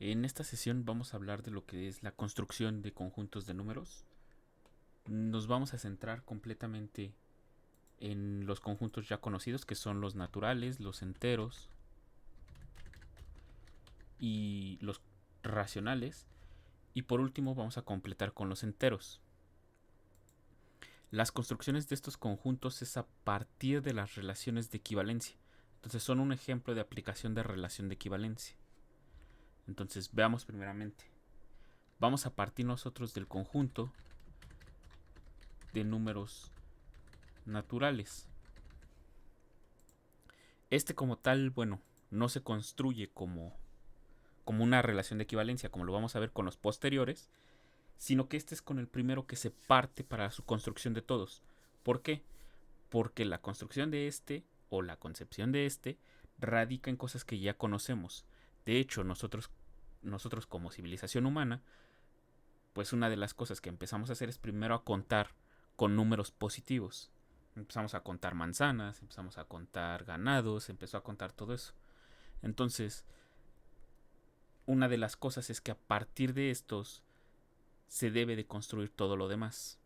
En esta sesión vamos a hablar de lo que es la construcción de conjuntos de números. Nos vamos a centrar completamente en los conjuntos ya conocidos, que son los naturales, los enteros y los racionales. Y por último vamos a completar con los enteros. Las construcciones de estos conjuntos es a partir de las relaciones de equivalencia. Entonces son un ejemplo de aplicación de relación de equivalencia. Entonces veamos primeramente. Vamos a partir nosotros del conjunto de números naturales. Este como tal, bueno, no se construye como una relación de equivalencia, como lo vamos a ver con los posteriores, sino que este es con el primero que se parte para su construcción de todos. ¿Por qué? Porque la construcción de este o la concepción de este radica en cosas que ya conocemos. De hecho, nosotros como civilización humana, pues una de las cosas que empezamos a hacer es primero a contar con números positivos. Empezamos a contar manzanas, empezamos a contar ganados, empezó a contar todo eso. Entonces, una de las cosas es que a partir de estos se debe de construir todo lo demás.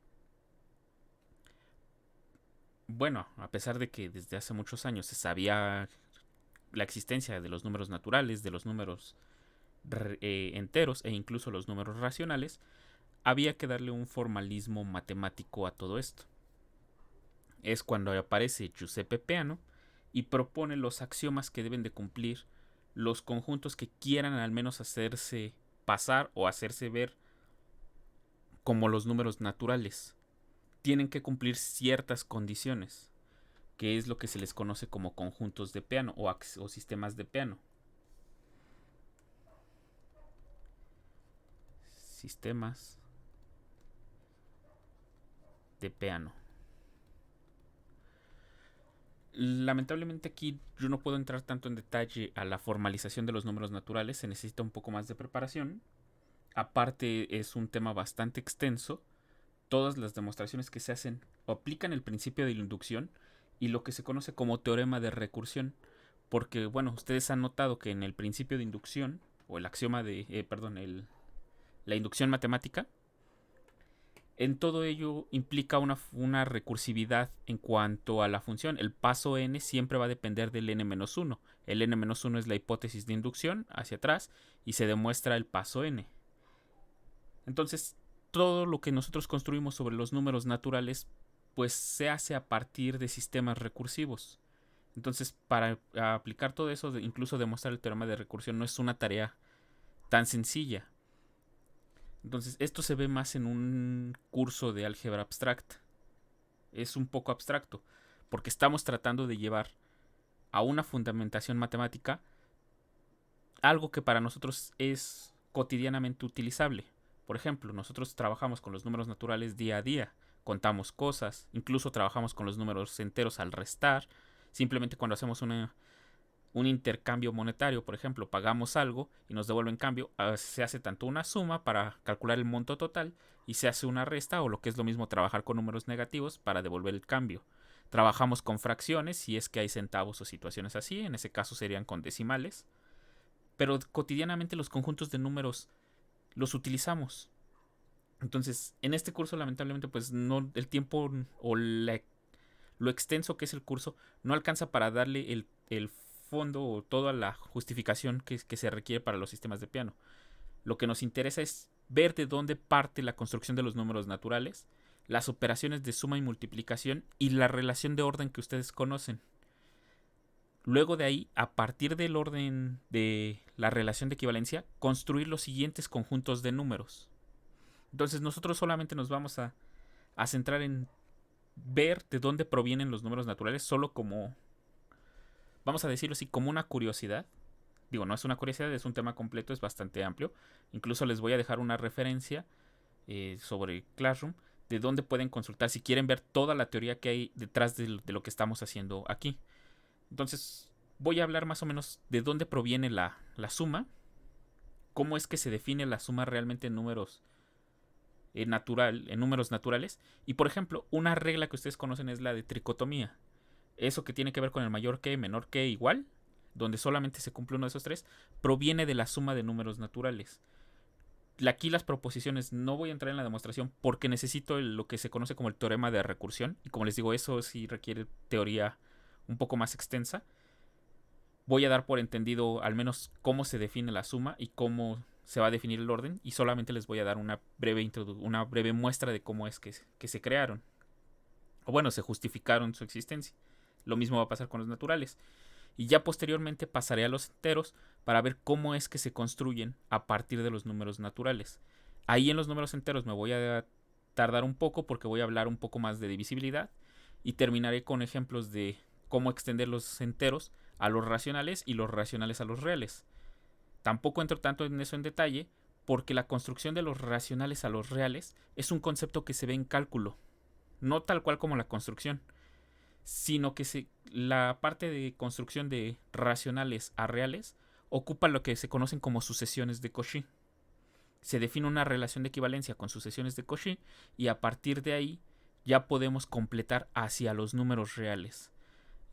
Bueno, a pesar de que desde hace muchos años se sabía la existencia de los números naturales, de los números enteros e incluso los números racionales, había que darle un formalismo matemático a todo esto. Es cuando aparece Giuseppe Peano y propone los axiomas que deben de cumplir los conjuntos que quieran al menos hacerse pasar o hacerse ver como los números naturales. Tienen que cumplir ciertas condiciones, que es lo que se les conoce como conjuntos de Peano o sistemas de Peano. Sistemas de Peano. Lamentablemente aquí yo no puedo entrar tanto en detalle a la formalización de los números naturales, se necesita un poco más de preparación. Aparte es un tema bastante extenso. Todas las demostraciones que se hacen aplican el principio de la inducción y lo que se conoce como teorema de recursión. Porque, bueno, ustedes han notado que en el principio de inducción, o el axioma de, la inducción matemática, en todo ello implica una recursividad en cuanto a la función. El paso n siempre va a depender del n-1. El n-1 es la hipótesis de inducción hacia atrás y se demuestra el paso n. Entonces, todo lo que nosotros construimos sobre los números naturales, pues se hace a partir de sistemas recursivos. Entonces, para aplicar todo eso, incluso demostrar el teorema de recursión, no es una tarea tan sencilla. Entonces, esto se ve más en un curso de álgebra abstracta. Es un poco abstracto, porque estamos tratando de llevar a una fundamentación matemática algo que para nosotros es cotidianamente utilizable. Por ejemplo, nosotros trabajamos con los números naturales día a día, contamos cosas, incluso trabajamos con los números enteros al restar. Simplemente cuando hacemos un intercambio monetario, por ejemplo, pagamos algo y nos devuelven cambio, se hace tanto una suma para calcular el monto total y se hace una resta o lo que es lo mismo trabajar con números negativos para devolver el cambio. Trabajamos con fracciones si es que hay centavos o situaciones así, en ese caso serían con decimales, pero cotidianamente los conjuntos de números los utilizamos. Entonces, en este curso lamentablemente pues no el tiempo o lo extenso que es el curso no alcanza para darle el fondo o toda la justificación que se requiere para los sistemas de piano. Lo que nos interesa es ver de dónde parte la construcción de los números naturales, las operaciones de suma y multiplicación y la relación de orden que ustedes conocen. Luego de ahí, a partir del orden de la relación de equivalencia, construir los siguientes conjuntos de números. Entonces nosotros solamente nos vamos a centrar en ver de dónde provienen los números naturales, solo como, vamos a decirlo así, como una curiosidad. Digo, no es una curiosidad, es un tema completo, es bastante amplio. Incluso les voy a dejar una referencia sobre Classroom de dónde pueden consultar si quieren ver toda la teoría que hay detrás de lo que estamos haciendo aquí. Entonces, voy a hablar más o menos de dónde proviene la suma, cómo es que se define la suma realmente en números en números naturales. Y por ejemplo, una regla que ustedes conocen es la de tricotomía. Eso que tiene que ver con el mayor que, menor que, igual. donde solamente se cumple uno de esos tres, proviene de la suma de números naturales. Aquí las proposiciones no voy a entrar en la demostración porque necesito lo que se conoce como el teorema de recursión. Y como les digo, eso sí requiere teoría un poco más extensa. Voy a dar por entendido al menos cómo se define la suma y cómo se va a definir el orden. Y solamente les voy a dar una breve muestra de cómo es que se crearon. O bueno, se justificaron su existencia. Lo mismo va a pasar con los naturales. Y ya posteriormente pasaré a los enteros para ver cómo es que se construyen a partir de los números naturales. Ahí en los números enteros me voy a tardar un poco porque voy a hablar un poco más de divisibilidad y terminaré con ejemplos de cómo extender los enteros a los racionales y los racionales a los reales. Tampoco entro tanto en eso en detalle porque la construcción de los racionales a los reales es un concepto que se ve en cálculo, no tal cual como la construcción, sino que la parte de construcción de racionales a reales ocupa lo que se conocen como sucesiones de Cauchy. Se define una relación de equivalencia con sucesiones de Cauchy y a partir de ahí ya podemos completar hacia los números reales.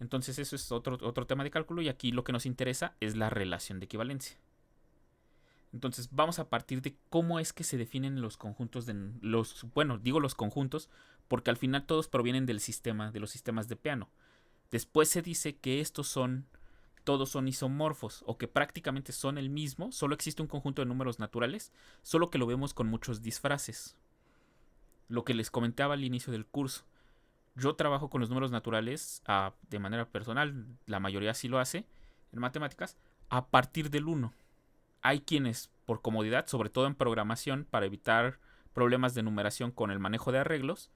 Entonces eso es otro tema de cálculo y aquí lo que nos interesa es la relación de equivalencia. Entonces vamos a partir de cómo es que se definen los conjuntos digo los conjuntos porque al final todos provienen del sistema, de los sistemas de Peano. Después se dice que todos son isomorfos o que prácticamente son el mismo, solo existe un conjunto de números naturales, solo que lo vemos con muchos disfraces. Lo que les comentaba al inicio del curso. Yo trabajo con los números naturales de manera personal, la mayoría sí lo hace en matemáticas, a partir del 1. Hay quienes, por comodidad, sobre todo en programación, para evitar problemas de numeración con el manejo de arreglos,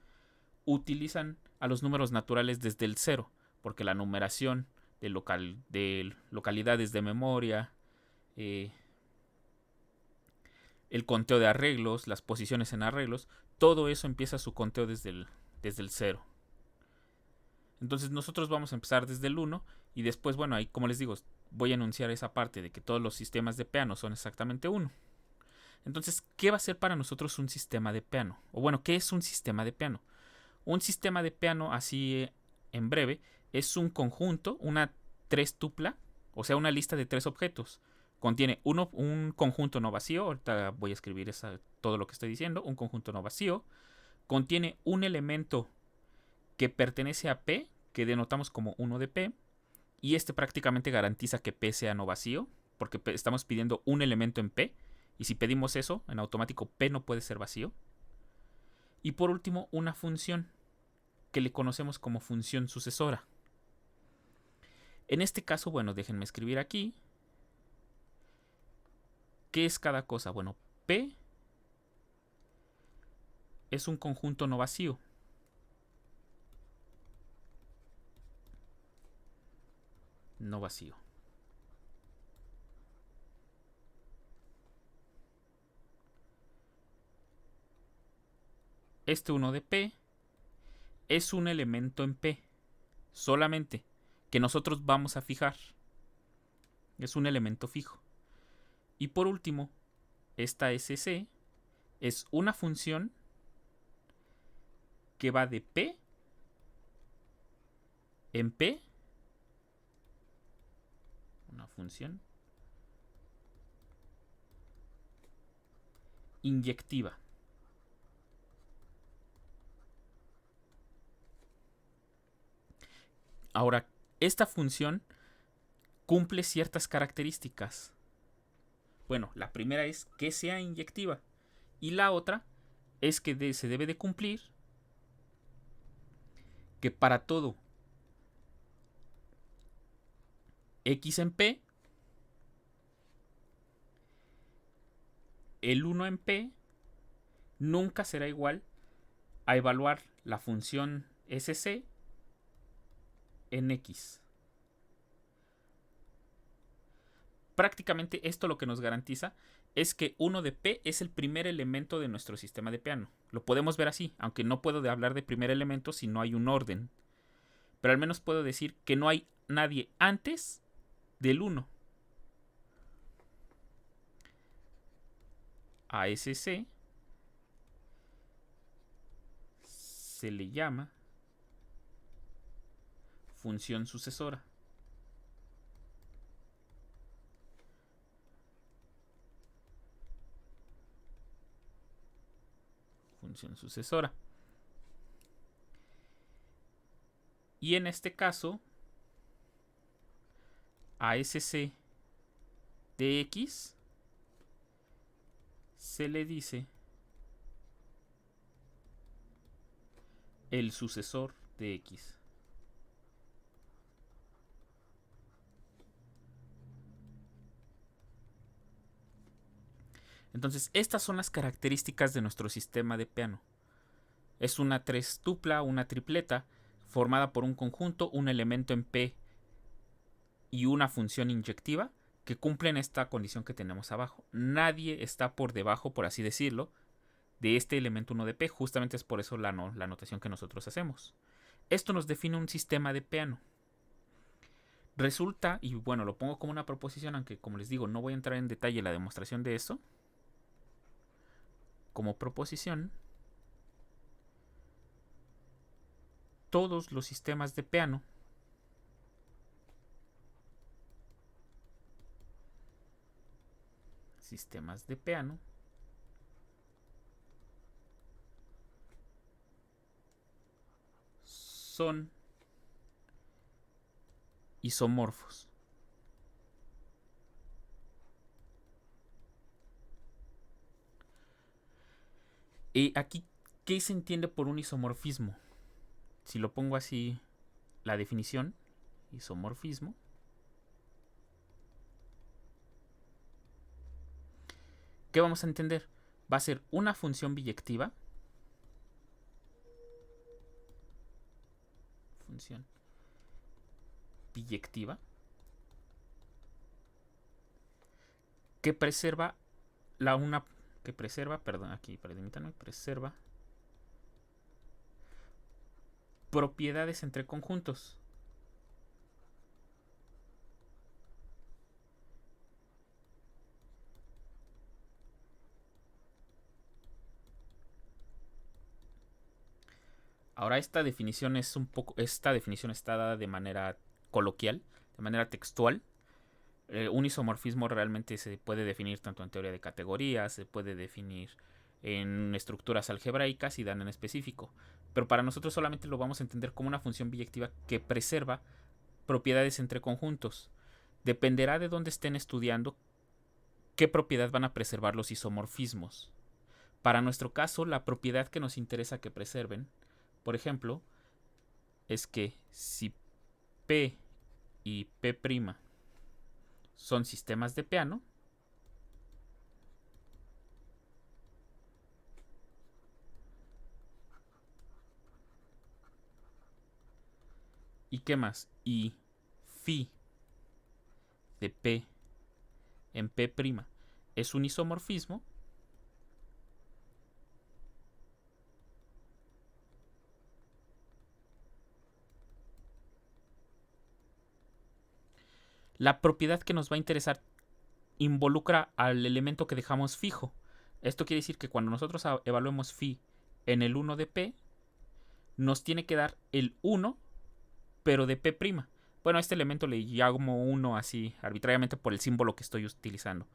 utilizan a los números naturales desde el 0, porque la numeración de localidades de memoria, el conteo de arreglos, las posiciones en arreglos, todo eso empieza su conteo desde el 0. Entonces nosotros vamos a empezar desde el 1 y después, bueno, ahí como les digo, voy a enunciar esa parte de que todos los sistemas de Peano son exactamente 1. Entonces, ¿qué va a ser para nosotros un sistema de Peano? O bueno, ¿qué es un sistema de Peano? Un sistema de Peano, así en breve, es un conjunto, una tres tupla, o sea, una lista de tres objetos. Contiene un conjunto no vacío, ahorita voy a escribir todo lo que estoy diciendo, un conjunto no vacío. Contiene un elemento que pertenece a P, que denotamos como 1 de P, y este prácticamente garantiza que P sea no vacío, porque estamos pidiendo un elemento en P, y si pedimos eso, en automático P no puede ser vacío. Y por último, una función, que le conocemos como función sucesora. En este caso, bueno, déjenme escribir aquí. ¿Qué es cada cosa? Bueno, P es un conjunto no vacío. No vacío. Este 1 de P es un elemento en P, solamente, que nosotros vamos a fijar. Es un elemento fijo. Y por último, esta SC es una función que va de P en P. Una función inyectiva. Ahora, esta función cumple ciertas características. Bueno, la primera es que sea inyectiva. Y la otra es que se debe de cumplir que para todo X en P, el 1 en P nunca será igual a evaluar la función SC en X. Prácticamente esto lo que nos garantiza es que 1 de P es el primer elemento de nuestro sistema de Peano. Lo podemos ver así, aunque no puedo hablar de primer elemento si no hay un orden. Pero al menos puedo decir que no hay nadie antes del 1. A SC se le llama función sucesora. función sucesora. Y en este caso, a SC de X se le dice el sucesor de X. Entonces, estas son las características de nuestro sistema de Peano. Es una tupla, una tripleta, formada por un conjunto, un elemento en P y una función inyectiva que cumplen esta condición que tenemos abajo. Nadie está por debajo, por así decirlo, de este elemento 1 de P. Justamente es por eso la notación que nosotros hacemos. Esto nos define un sistema de Peano. Resulta, y bueno, lo pongo como una proposición, aunque como les digo, no voy a entrar en detalle en la demostración de eso. Como proposición, todos los sistemas de Peano son isomorfos. Y aquí, ¿qué se entiende por un isomorfismo? Si lo pongo así, la definición, isomorfismo, ¿qué vamos a entender? Va a ser una función biyectiva. Función biyectiva que preserva preserva propiedades entre conjuntos. Ahora esta definición está dada de manera coloquial, de manera textual. Un isomorfismo realmente se puede definir tanto en teoría de categorías, se puede definir en estructuras algebraicas y dan en específico. Pero para nosotros solamente lo vamos a entender como una función biyectiva que preserva propiedades entre conjuntos. Dependerá de dónde estén estudiando qué propiedad van a preservar los isomorfismos. Para nuestro caso, la propiedad que nos interesa que preserven, por ejemplo, es que si P y P' son sistemas de Peano, ¿y qué más? Y phi de P en P' es un isomorfismo, la propiedad que nos va a interesar involucra al elemento que dejamos fijo. Esto quiere decir que cuando nosotros evaluemos phi en el 1 de P, nos tiene que dar el 1, pero de P'. Bueno, a este elemento le llamo 1 así arbitrariamente por el símbolo que estoy utilizando.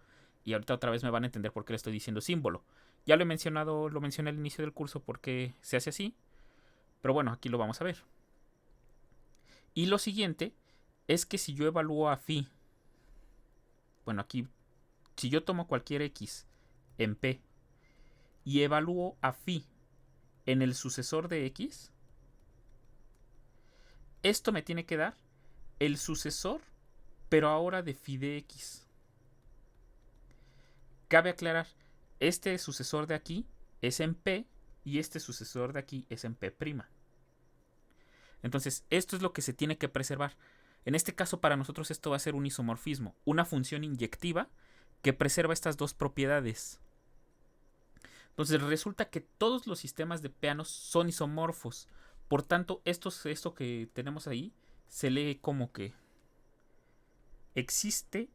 Y ahorita otra vez me van a entender por qué le estoy diciendo símbolo. Ya lo mencioné al inicio del curso porque se hace así. Pero bueno, aquí lo vamos a ver. Y lo siguiente es que si yo evalúo a phi, bueno, aquí, si yo tomo cualquier x en P y evalúo a phi en el sucesor de x, esto me tiene que dar el sucesor, pero ahora de phi de x. Cabe aclarar, este sucesor de aquí es en P y este sucesor de aquí es en P'. Entonces, esto es lo que se tiene que preservar. En este caso, para nosotros esto va a ser un isomorfismo, una función inyectiva que preserva estas dos propiedades. Entonces, resulta que todos los sistemas de Peano son isomorfos. Por tanto, esto que tenemos ahí se lee como que existe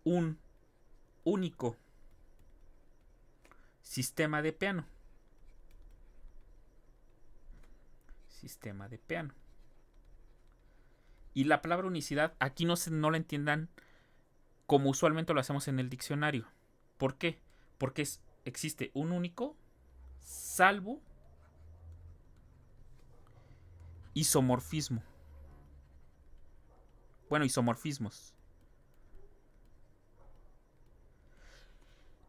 un único sistema de Peano. Sistema de Peano. Y la palabra unicidad aquí no la entiendan como usualmente lo hacemos en el diccionario. ¿Por qué? Porque existe un único, salvo isomorfismo. Bueno, isomorfismos.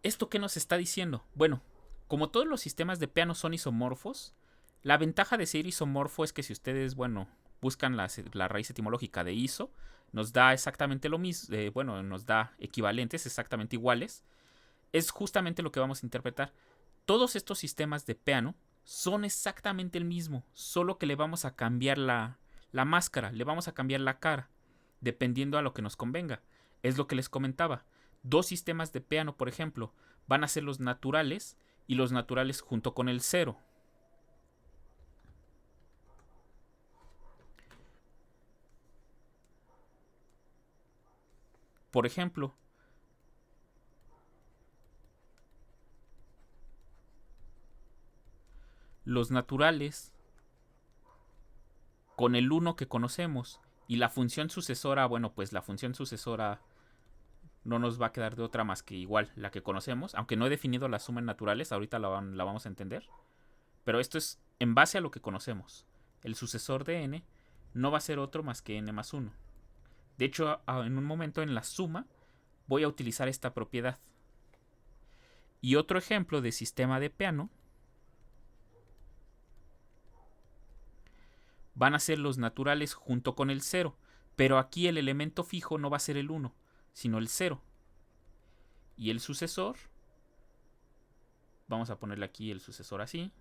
¿Esto qué nos está diciendo? Bueno, como todos los sistemas de Peano son isomorfos, la ventaja de ser isomorfo es que si ustedes, bueno, buscan la raíz etimológica de iso, nos da exactamente lo mismo, bueno, nos da equivalentes, exactamente iguales. Es justamente lo que vamos a interpretar. Todos estos sistemas de Peano son exactamente el mismo, solo que le vamos a cambiar la máscara, le vamos a cambiar la cara, dependiendo a lo que nos convenga. Es lo que les comentaba. Dos sistemas de Peano, por ejemplo, van a ser los naturales y los naturales junto con el cero. Por ejemplo, los naturales con el 1 que conocemos y la función sucesora, bueno, pues la función sucesora no nos va a quedar de otra más que igual la que conocemos, aunque no he definido la suma en naturales, ahorita la vamos a entender, pero esto es en base a lo que conocemos. El sucesor de n no va a ser otro más que n más 1. De hecho, en un momento en la suma voy a utilizar esta propiedad. Y otro ejemplo de sistema de Peano van a ser los naturales junto con el 0, pero aquí el elemento fijo no va a ser el 1, sino el 0. Y el sucesor, vamos a ponerle aquí el sucesor así.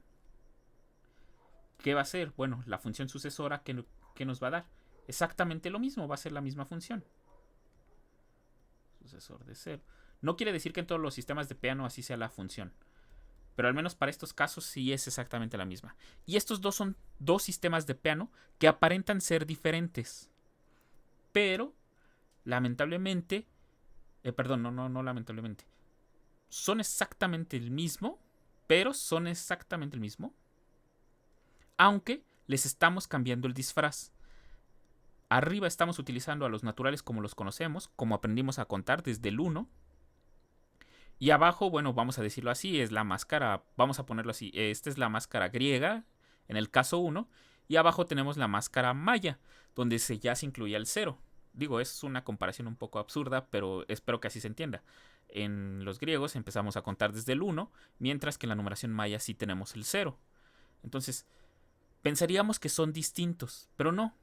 ¿Qué va a ser? Bueno, la función sucesora que nos va a dar exactamente lo mismo, va a ser la misma función. Sucesor de 0. No quiere decir que en todos los sistemas de Peano así sea la función, pero al menos para estos casos sí es exactamente la misma. Y estos dos son dos sistemas de Peano que aparentan ser diferentes, pero lamentablemente, perdón, no lamentablemente, son exactamente el mismo, pero son exactamente el mismo, aunque les estamos cambiando el disfraz. Arriba estamos utilizando a los naturales como los conocemos, como aprendimos a contar desde el 1. Y abajo, bueno, vamos a decirlo así, es la máscara, vamos a ponerlo así, esta es la máscara griega en el caso 1. Y abajo tenemos la máscara maya, donde ya se incluía el 0. Digo, es una comparación un poco absurda, pero espero que así se entienda. En los griegos empezamos a contar desde el 1, mientras que en la numeración maya sí tenemos el 0. Entonces, pensaríamos que son distintos, pero no.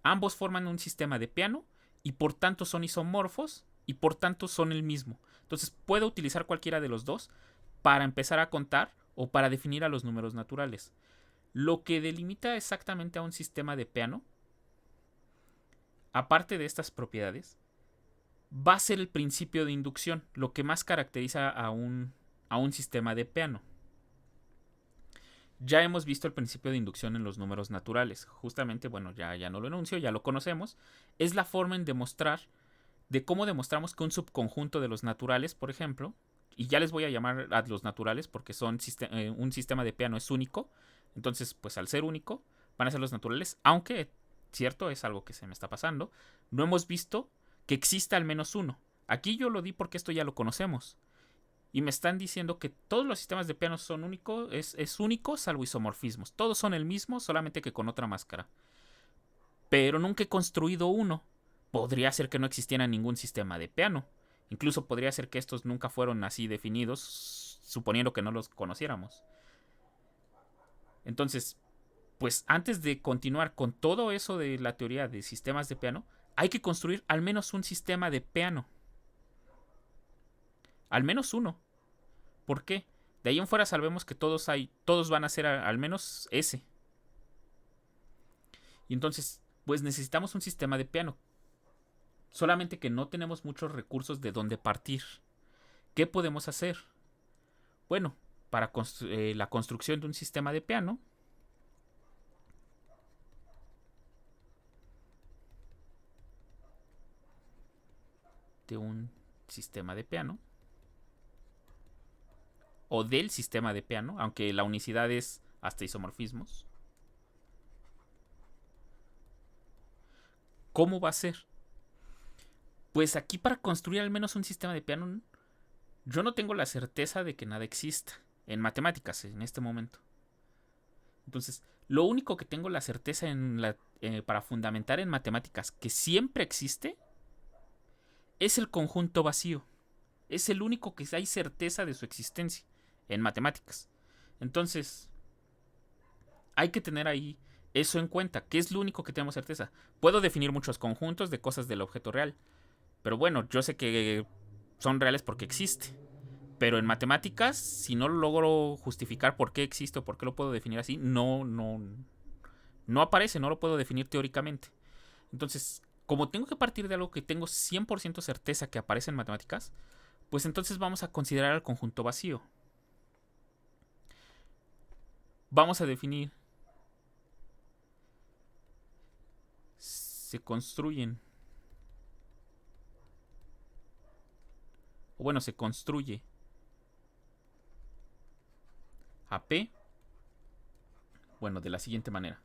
Ambos forman un sistema de Peano y por tanto son isomorfos y por tanto son el mismo. Entonces puedo utilizar cualquiera de los dos para empezar a contar o para definir a los números naturales. Lo que delimita exactamente a un sistema de Peano, aparte de estas propiedades, va a ser el principio de inducción, lo que más caracteriza a un sistema de Peano. Ya hemos visto el principio de inducción en los números naturales. Justamente, bueno, ya no lo enuncio, ya lo conocemos. Es la forma en demostrar, de cómo demostramos que un subconjunto de los naturales, por ejemplo, y ya les voy a llamar a los naturales porque son un sistema de Peano es único. Entonces, pues al ser único, van a ser los naturales, aunque, cierto, es algo que se me está pasando, no hemos visto que exista al menos uno. Aquí yo lo di porque esto ya lo conocemos. Y me están diciendo que todos los sistemas de Peano son únicos, es único salvo isomorfismos. Todos son el mismo, solamente que con otra máscara. Pero nunca he construido uno. Podría ser que no existiera ningún sistema de Peano. Incluso podría ser que estos nunca fueron así definidos, suponiendo que no los conociéramos. Entonces, pues antes de continuar con todo eso de la teoría de sistemas de Peano, hay que construir al menos un sistema de Peano. Al menos uno. ¿Por qué? De ahí en fuera sabemos que todos van a ser al menos ese. Y entonces, pues necesitamos un sistema de Peano. Solamente que no tenemos muchos recursos de dónde partir. ¿Qué podemos hacer? Bueno, para la construcción de un sistema de Peano, o del sistema de Peano, aunque la unicidad es hasta isomorfismos. ¿Cómo va a ser? Pues aquí para construir al menos un sistema de Peano, yo no tengo la certeza de que nada exista en matemáticas en este momento. Entonces, lo único que tengo la certeza para fundamentar en matemáticas que siempre existe es el conjunto vacío. Es el único que hay certeza de su existencia en matemáticas. Entonces, hay que tener ahí eso en cuenta, que es lo único que tenemos certeza. Puedo definir muchos conjuntos de cosas del objeto real, pero bueno, yo sé que son reales porque existe. Pero en matemáticas, si no logro justificar por qué existe o por qué lo puedo definir así, no aparece, no lo puedo definir teóricamente. Entonces, como tengo que partir de algo que tengo 100% certeza que aparece en matemáticas, pues entonces vamos a considerar el conjunto vacío. Vamos a definir. Se construyen. O bueno, se construye a P. Bueno, de la siguiente manera.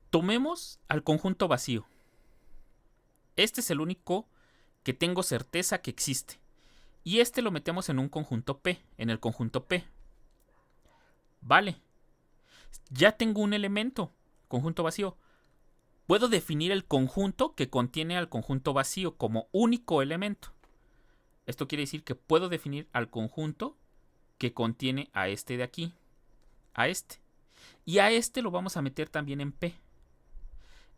Tomemos al conjunto vacío. Este es el único que tengo certeza que existe. Y este lo metemos en un conjunto P, en el conjunto P. Vale. Ya tengo un elemento, conjunto vacío. Puedo definir el conjunto que contiene al conjunto vacío como único elemento. Esto quiere decir que puedo definir al conjunto que contiene a este de aquí. A este. Y a este lo vamos a meter también en P.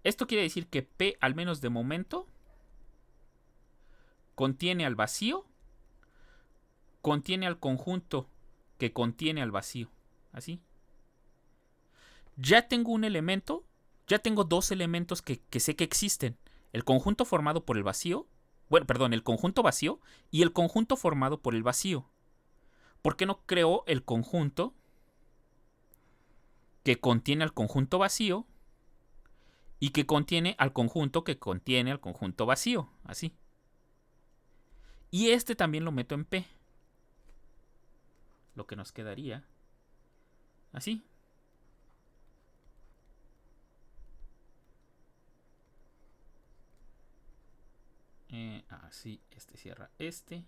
Esto quiere decir que P, al menos de momento, contiene al vacío, contiene al conjunto que contiene al vacío. Así. Ya tengo un elemento, ya tengo dos elementos que sé que existen. El conjunto formado por el vacío, el conjunto vacío y el conjunto formado por el vacío. ¿Por qué no creo el conjunto que contiene al conjunto vacío y que contiene al conjunto que contiene al conjunto vacío? Así. Y este también lo meto en P. Lo que nos quedaría así. Así, este cierra este.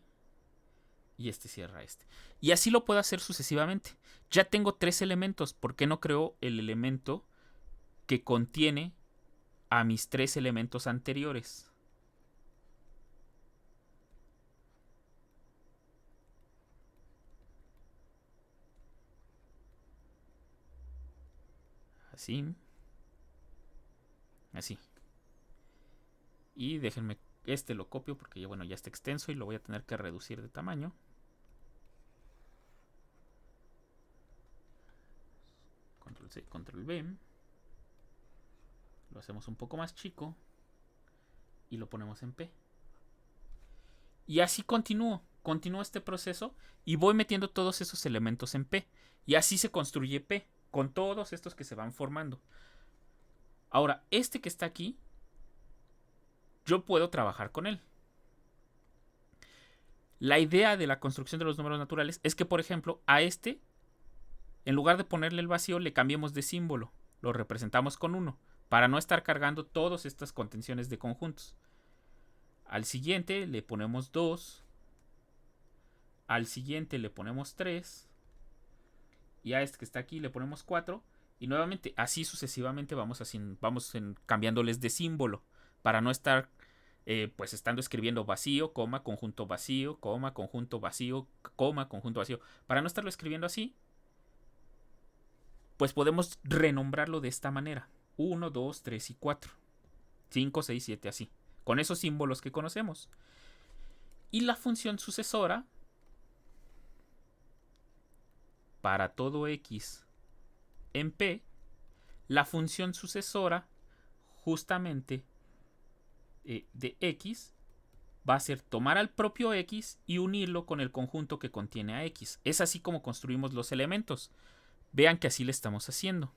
Y este cierra este. Y así lo puedo hacer sucesivamente. Ya tengo tres elementos. ¿Por qué no creo el elemento que contiene a mis tres elementos anteriores? Así. Así. Y déjenme, este lo copio porque ya, bueno, ya está extenso y lo voy a tener que reducir de tamaño. Control C, Control V. Lo hacemos un poco más chico. Y lo ponemos en P. Y así continúo este proceso y voy metiendo todos esos elementos en P. Y así se construye P, con todos estos que se van formando. Ahora, este que está aquí, yo puedo trabajar con él. La idea de la construcción de los números naturales es que, por ejemplo, a este, en lugar de ponerle el vacío, le cambiemos de símbolo. Lo representamos con 1, para no estar cargando todas estas contenciones de conjuntos. Al siguiente le ponemos 2. Al siguiente le ponemos 3. Y a este que está aquí le ponemos 4. Y nuevamente, así sucesivamente vamos cambiándoles de símbolo. Para no estar pues estando escribiendo vacío, coma, conjunto vacío, coma, conjunto vacío, coma, conjunto vacío. Para no estarlo escribiendo así, pues podemos renombrarlo de esta manera. 1, 2, 3 y 4. 5, 6, 7, así. Con esos símbolos que conocemos. Y la función sucesora, para todo x en P, la función sucesora justamente de x va a ser tomar al propio x y unirlo con el conjunto que contiene a x. Es así como construimos los elementos. Vean que así le estamos haciendo.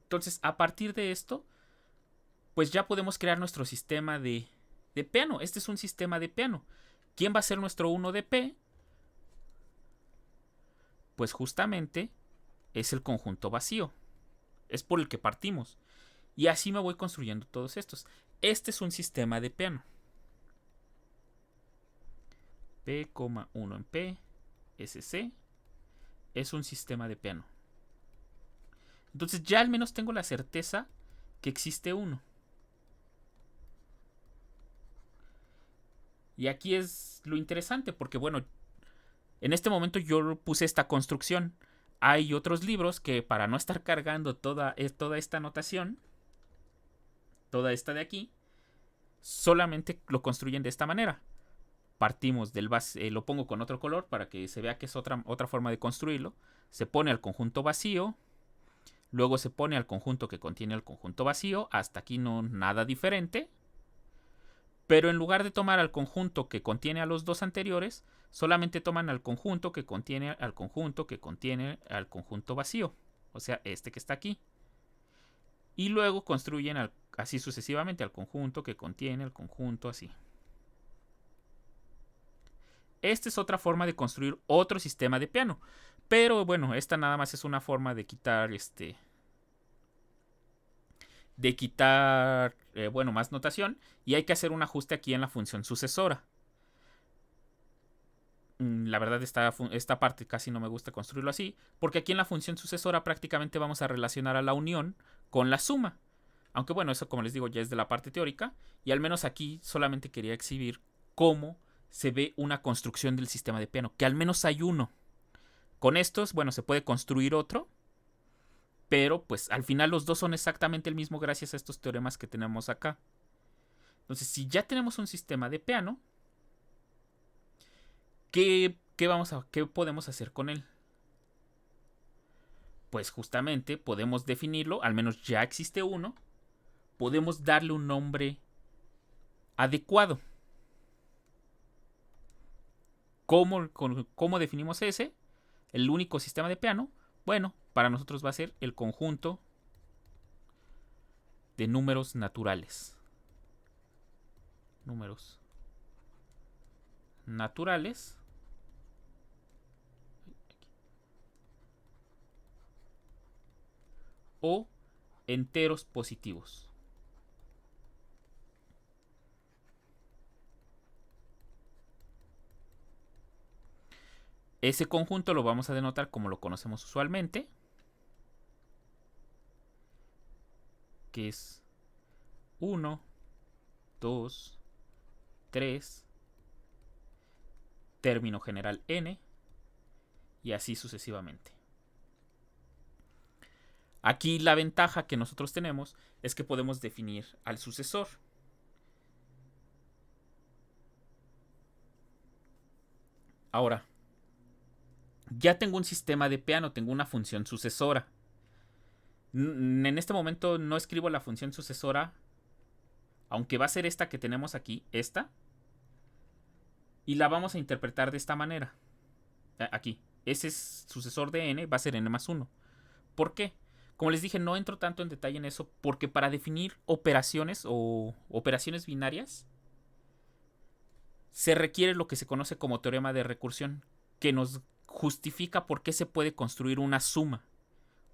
Entonces, a partir de esto, pues ya podemos crear nuestro sistema de Peano. Este es un sistema de Peano. ¿Quién va a ser nuestro 1 de P? Pues justamente es el conjunto vacío. es por el que partimos. Y así me voy construyendo todos estos. Este es un sistema de peano. P, 1 en P, SC, es un sistema de peano. Entonces ya al menos tengo la certeza que existe uno. Y aquí es lo interesante, porque bueno, en este momento yo puse esta construcción. Hay otros libros que para no estar cargando toda esta notación, toda esta de aquí, solamente lo construyen de esta manera. Partimos del base, lo pongo con otro color para que se vea que es otra forma de construirlo. Se pone al conjunto vacío, luego se pone al conjunto que contiene el conjunto vacío. Hasta aquí no nada diferente. Pero en lugar de tomar al conjunto que contiene a los dos anteriores, solamente toman al conjunto que contiene al conjunto que contiene al conjunto vacío. O sea, este que está aquí. Y luego construyen así sucesivamente al conjunto que contiene al conjunto así. Esta es otra forma de construir otro sistema de piano. Pero bueno, esta nada más es una forma de quitar más notación, y hay que hacer un ajuste aquí en la función sucesora. La verdad esta parte casi no me gusta construirlo así, porque aquí en la función sucesora prácticamente vamos a relacionar a la unión con la suma. Aunque bueno, eso como les digo ya es de la parte teórica, y al menos aquí solamente quería exhibir cómo se ve una construcción del sistema de piano, que al menos hay uno. Con estos, bueno, se puede construir otro, pero pues al final los dos son exactamente el mismo gracias a estos teoremas que tenemos acá. Entonces, si ya tenemos un sistema de piano, ¿qué podemos hacer con él? Pues justamente podemos definirlo, al menos ya existe uno, podemos darle un nombre adecuado. ¿Cómo definimos ese? El único sistema de piano. Bueno, para nosotros va a ser el conjunto de números naturales. Números naturales o enteros positivos. Ese conjunto lo vamos a denotar como lo conocemos usualmente, que es 1, 2, 3, término general n, y así sucesivamente. Aquí la ventaja que nosotros tenemos es que podemos definir al sucesor. Ahora, ya tengo un sistema de piano, tengo una función sucesora. En este momento no escribo la función sucesora, aunque va a ser esta que tenemos aquí, esta, y la vamos a interpretar de esta manera. Aquí, ese es sucesor de n, va a ser n más 1. ¿Por qué? Como les dije, no entro tanto en detalle en eso, porque para definir operaciones o operaciones binarias se requiere lo que se conoce como teorema de recursión, que nos justifica por qué se puede construir una suma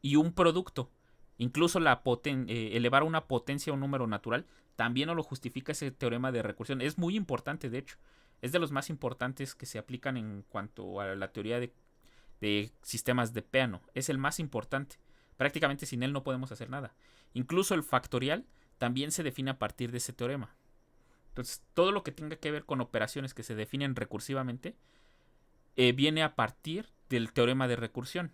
y un producto. Incluso elevar una potencia a un número natural también nos lo justifica ese teorema de recursión. Es muy importante, de hecho. Es de los más importantes que se aplican en cuanto a la teoría de sistemas de Peano. Es el más importante. Prácticamente sin él no podemos hacer nada. Incluso el factorial también se define a partir de ese teorema. Entonces, todo lo que tenga que ver con operaciones que se definen recursivamente viene a partir del teorema de recursión.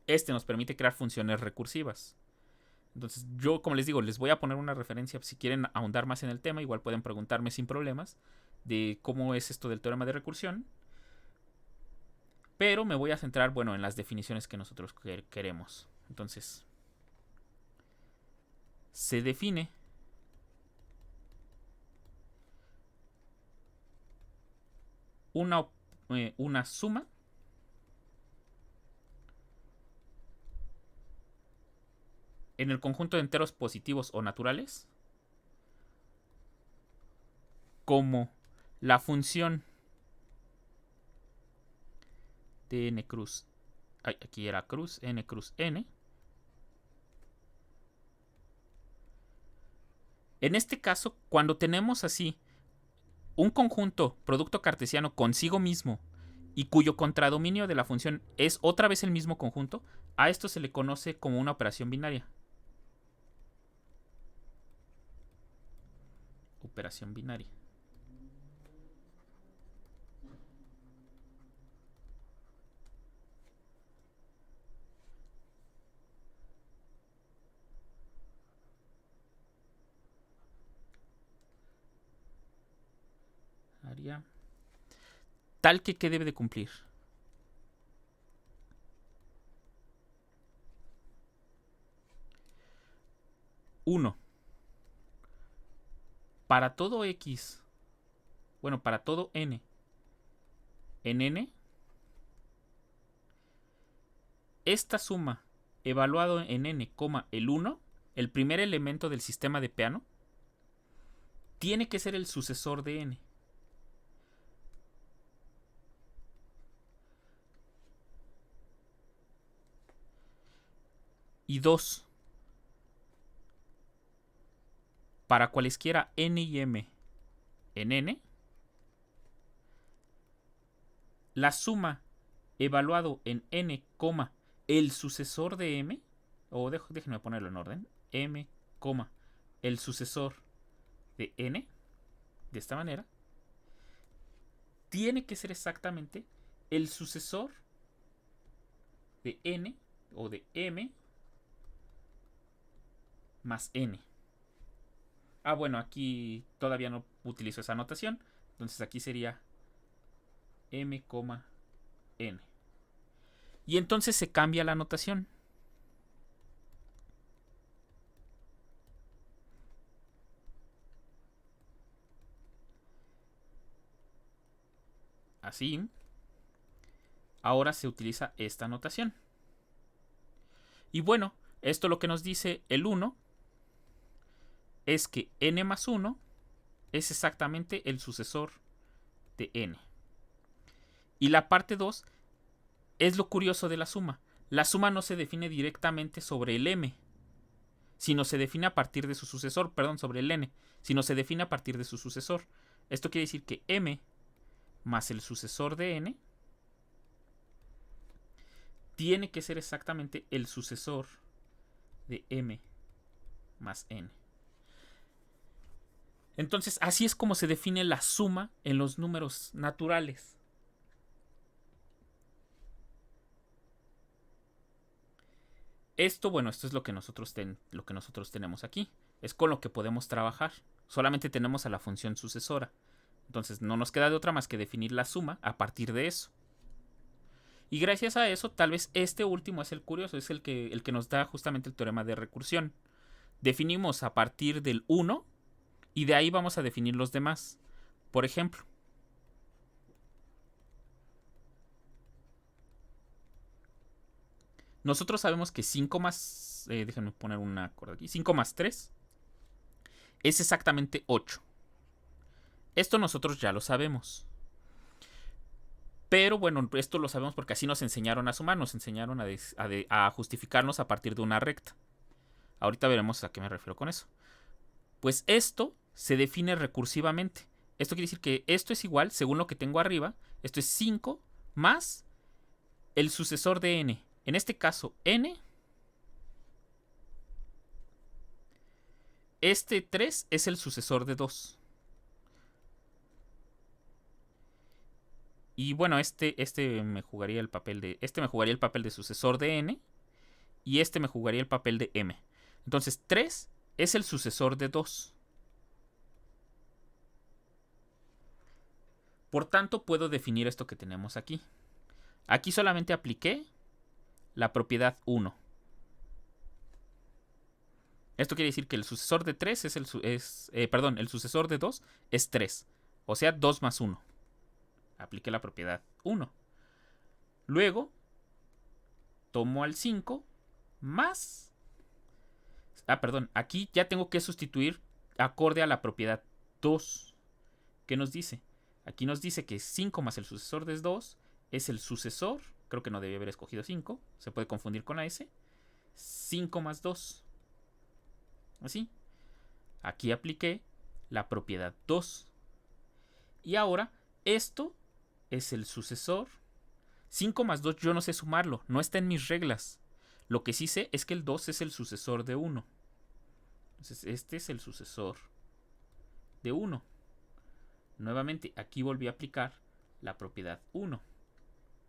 Este nos permite crear funciones recursivas. Entonces, yo, como les digo, les voy a poner una referencia si quieren ahondar más en el tema. Igual pueden preguntarme sin problemas de cómo es esto del teorema de recursión. Pero me voy a centrar, bueno, en las definiciones que nosotros queremos. Entonces, se define una suma en el conjunto de enteros positivos o naturales como la función de n cruz, aquí era cruz, n cruz n, En este caso, cuando tenemos así un conjunto producto cartesiano consigo mismo y cuyo contradominio de la función es otra vez el mismo conjunto, a esto se le conoce como una operación binaria. Operación binaria. Tal que, ¿qué debe de cumplir? Uno. Para todo x, bueno, para todo n, en n, esta suma evaluado en n, el 1, el primer elemento del sistema de Peano, tiene que ser el sucesor de n. Y 2. Para cualesquiera n y m en n, la suma evaluado en n, el sucesor de m, o déjenme ponerlo en orden, m, el sucesor de n, de esta manera, tiene que ser exactamente el sucesor de n o de m más n. Ah, bueno, aquí todavía no utilizo esa notación. Entonces aquí sería m, n. Y entonces se cambia la notación. Así. Ahora se utiliza esta notación. Y bueno, esto lo que nos dice el 1 es que n más 1 es exactamente el sucesor de n. Y la parte 2 es lo curioso de la suma. La suma no se define directamente sobre el m, sino se define a partir de su sucesor, perdón, sobre el n, sino se define a partir de su sucesor. Esto quiere decir que m más el sucesor de n tiene que ser exactamente el sucesor de m más n. Entonces, así es como se define la suma en los números naturales. Esto, bueno, esto es lo que nosotros tenemos aquí. Es con lo que podemos trabajar. Solamente tenemos a la función sucesora. Entonces, no nos queda de otra más que definir la suma a partir de eso. Y gracias a eso, tal vez este último es el curioso, es el que nos da justamente el teorema de recursión. Definimos a partir del 1 y de ahí vamos a definir los demás. Por ejemplo, nosotros sabemos que 5 más... déjenme poner una corda aquí. 5 más 3 es exactamente 8. Esto nosotros ya lo sabemos. Pero bueno, esto lo sabemos porque así nos enseñaron a sumar, nos enseñaron a justificarnos a partir de una recta. Ahorita veremos a qué me refiero con eso. Pues esto se define recursivamente. Esto quiere decir que esto es igual, según lo que tengo arriba, esto es 5 más el sucesor de n. En este caso, n. Este 3 es el sucesor de 2. Y bueno, este me jugaría el papel de sucesor de n y este me jugaría el papel de m. Entonces 3 es el sucesor de 2. Por tanto, puedo definir esto que tenemos aquí. Aquí solamente apliqué la propiedad 1. Esto quiere decir que el sucesor de 3 el sucesor de 2 es 3. O sea, 2 más 1. Apliqué la propiedad 1. Luego, tomo al 5 más... aquí ya tengo que sustituir acorde a la propiedad 2. ¿Qué nos dice? Aquí nos dice que 5 más el sucesor de 2 es el sucesor. Creo que no debía haber escogido 5. Se puede confundir con la S. 5 más 2. Así. Aquí apliqué la propiedad 2. Y ahora, esto es el sucesor. 5 más 2 yo no sé sumarlo, no está en mis reglas. Lo que sí sé es que el 2 es el sucesor de 1. Entonces este es el sucesor de 1. Nuevamente, aquí volví a aplicar la propiedad 1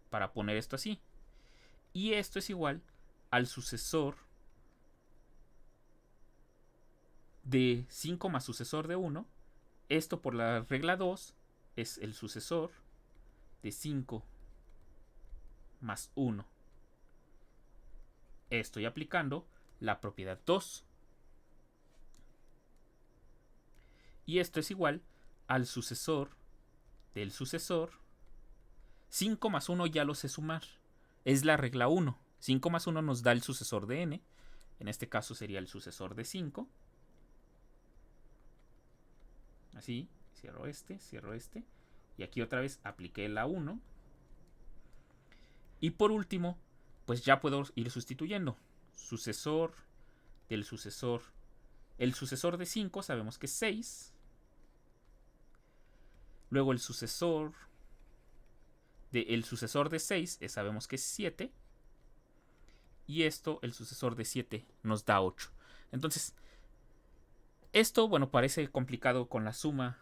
para poner esto así. Y esto es igual al sucesor de 5 más sucesor de 1. Esto por la regla 2 es el sucesor de 5 más 1. Estoy aplicando la propiedad 2. Y esto es igual al sucesor del sucesor. 5 más 1 ya lo sé sumar. Es la regla 1. 5 más 1 nos da el sucesor de n. En este caso sería el sucesor de 5. Así, cierro este. Y aquí otra vez apliqué la 1. Y por último, pues ya puedo ir sustituyendo. Sucesor del sucesor. El sucesor de 5 sabemos que es 6. Luego el sucesor de 6 sabemos que es 7. Y esto, el sucesor de 7, nos da 8. Entonces, esto, bueno, parece complicado con la suma.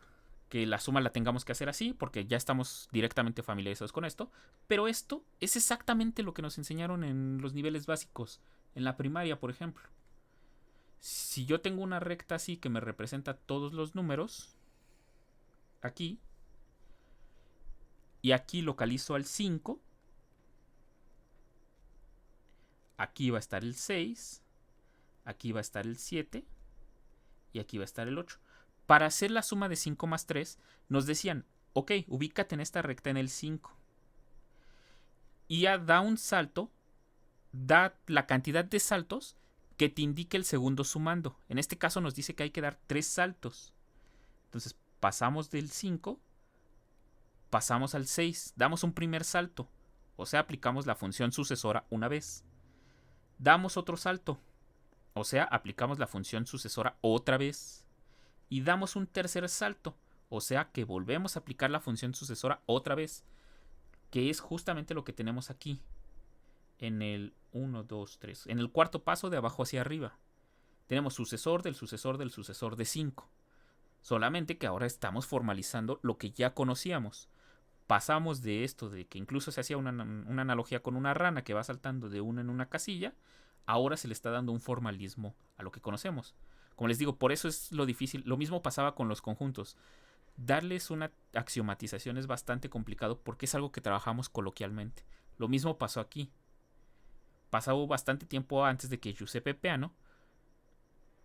Que la suma la tengamos que hacer así, porque ya estamos directamente familiarizados con esto. Pero esto es exactamente lo que nos enseñaron en los niveles básicos. En la primaria, por ejemplo. Si yo tengo una recta así que me representa todos los números, aquí, y aquí localizo al 5, aquí va a estar el 6, aquí va a estar el 7 y aquí va a estar el 8. Para hacer la suma de 5 más 3, nos decían, ok, ubícate en esta recta en el 5. Y ya da un salto, da la cantidad de saltos que te indique el segundo sumando. En este caso nos dice que hay que dar 3 saltos. Entonces pasamos del 5, pasamos al 6, damos un primer salto. O sea, aplicamos la función sucesora una vez. Damos otro salto. O sea, aplicamos la función sucesora otra vez. Y damos un tercer salto. O sea que volvemos a aplicar la función sucesora otra vez. Que es justamente lo que tenemos aquí. En el 1, 2, 3. En el cuarto paso de abajo hacia arriba. Tenemos sucesor del sucesor del sucesor de 5. Solamente que ahora estamos formalizando lo que ya conocíamos. Pasamos de esto de que incluso se hacía una analogía con una rana que va saltando de una en una casilla. Ahora se le está dando un formalismo a lo que conocemos. Como les digo, por eso es lo difícil. Lo mismo pasaba con los conjuntos. Darles una axiomatización es bastante complicado porque es algo que trabajamos coloquialmente. Lo mismo pasó aquí. Pasó bastante tiempo antes de que Giuseppe Peano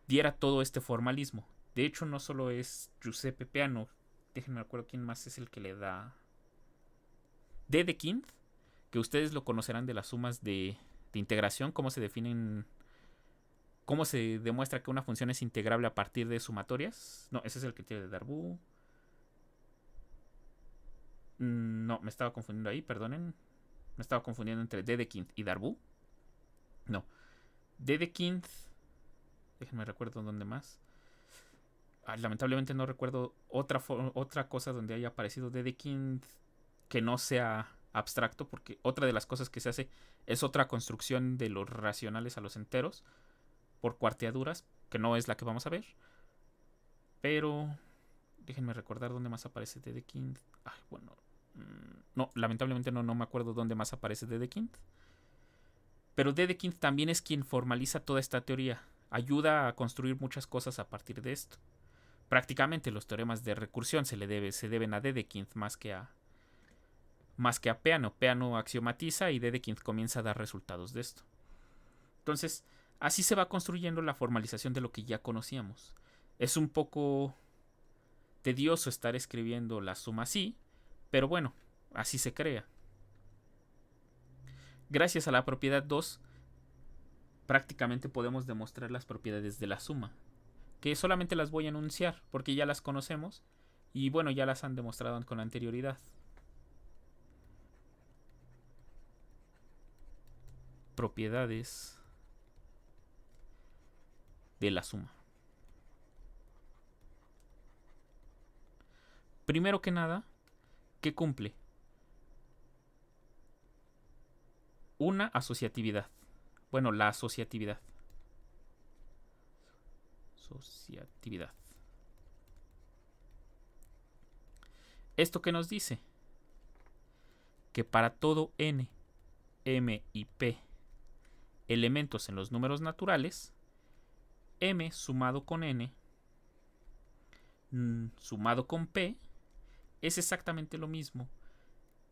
diera todo este formalismo. De hecho, no solo es Giuseppe Peano. Déjenme acuerdo quién más es el que le da. Dedekind, que ustedes lo conocerán de las sumas de integración, cómo se definen, cómo se demuestra que una función es integrable a partir de sumatorias. No, ese es el criterio de Darboux. No, me estaba confundiendo ahí, perdonen. Me estaba confundiendo entre Dedekind y Darboux. No. Dedekind. Déjenme recuerdo dónde más. Lamentablemente no recuerdo otra cosa donde haya aparecido Dedekind que no sea abstracto, porque otra de las cosas que se hace es otra construcción de los racionales a los enteros por cuarteaduras, que no es la que vamos a ver. Pero déjenme recordar dónde más aparece Dedekind. Ay, bueno. No, lamentablemente no me acuerdo dónde más aparece Dedekind. Pero Dedekind también es quien formaliza toda esta teoría. Ayuda a construir muchas cosas a partir de esto. Prácticamente los teoremas de recursión se deben a Dedekind más que a Peano. Peano axiomatiza y Dedekind comienza a dar resultados de esto. Entonces, así se va construyendo la formalización de lo que ya conocíamos. Es un poco tedioso estar escribiendo la suma así, pero bueno, así se crea. Gracias a la propiedad 2, prácticamente podemos demostrar las propiedades de la suma, que solamente las voy a enunciar porque ya las conocemos y bueno, ya las han demostrado con anterioridad. Propiedades de la suma. Primero que nada, ¿qué cumple? Una asociatividad. Bueno, la asociatividad. Asociatividad. ¿Esto qué nos dice? Que para todo n, m y p elementos en los números naturales, m sumado con n sumado con p es exactamente lo mismo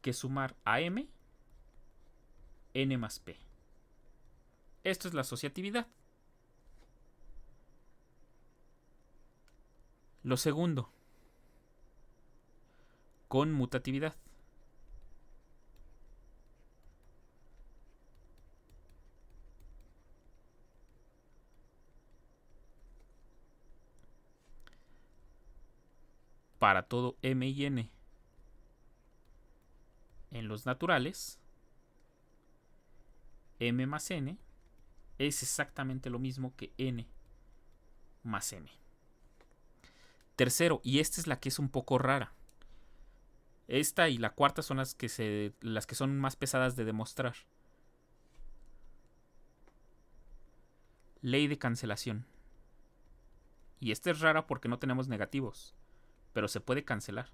que sumar a m n más p. Esto es la asociatividad. Lo segundo, conmutatividad. Para todo m y n en los naturales, m más n es exactamente lo mismo que n más m. Tercero, y esta es la que es un poco rara. Esta y la cuarta son las que son más pesadas de demostrar. Ley de cancelación. Y esta es rara porque no tenemos negativos, pero se puede cancelar.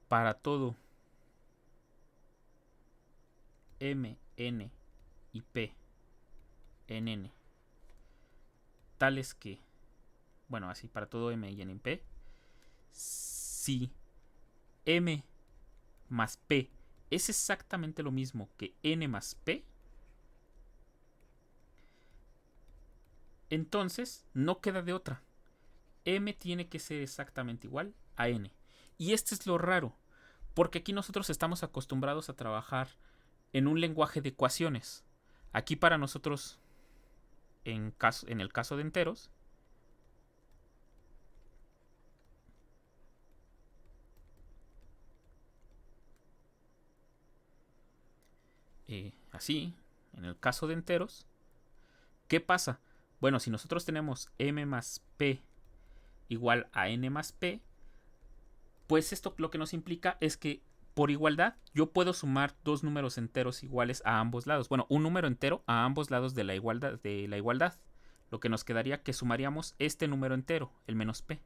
Para todo m, n y p en n, tales que, bueno, así para todo m y n y p, si m más p es exactamente lo mismo que n más p, entonces no queda de otra. M tiene que ser exactamente igual a n. Y esto es lo raro, porque aquí nosotros estamos acostumbrados a trabajar en un lenguaje de ecuaciones. Aquí para nosotros, en el caso de enteros, así, en el caso de enteros, ¿qué pasa? Bueno, si nosotros tenemos m más p igual a n más p, pues esto lo que nos implica es que por igualdad yo puedo sumar dos números enteros iguales a ambos lados. Bueno, un número entero a ambos lados de la igualdad. Lo que nos quedaría que sumaríamos este número entero, el menos p.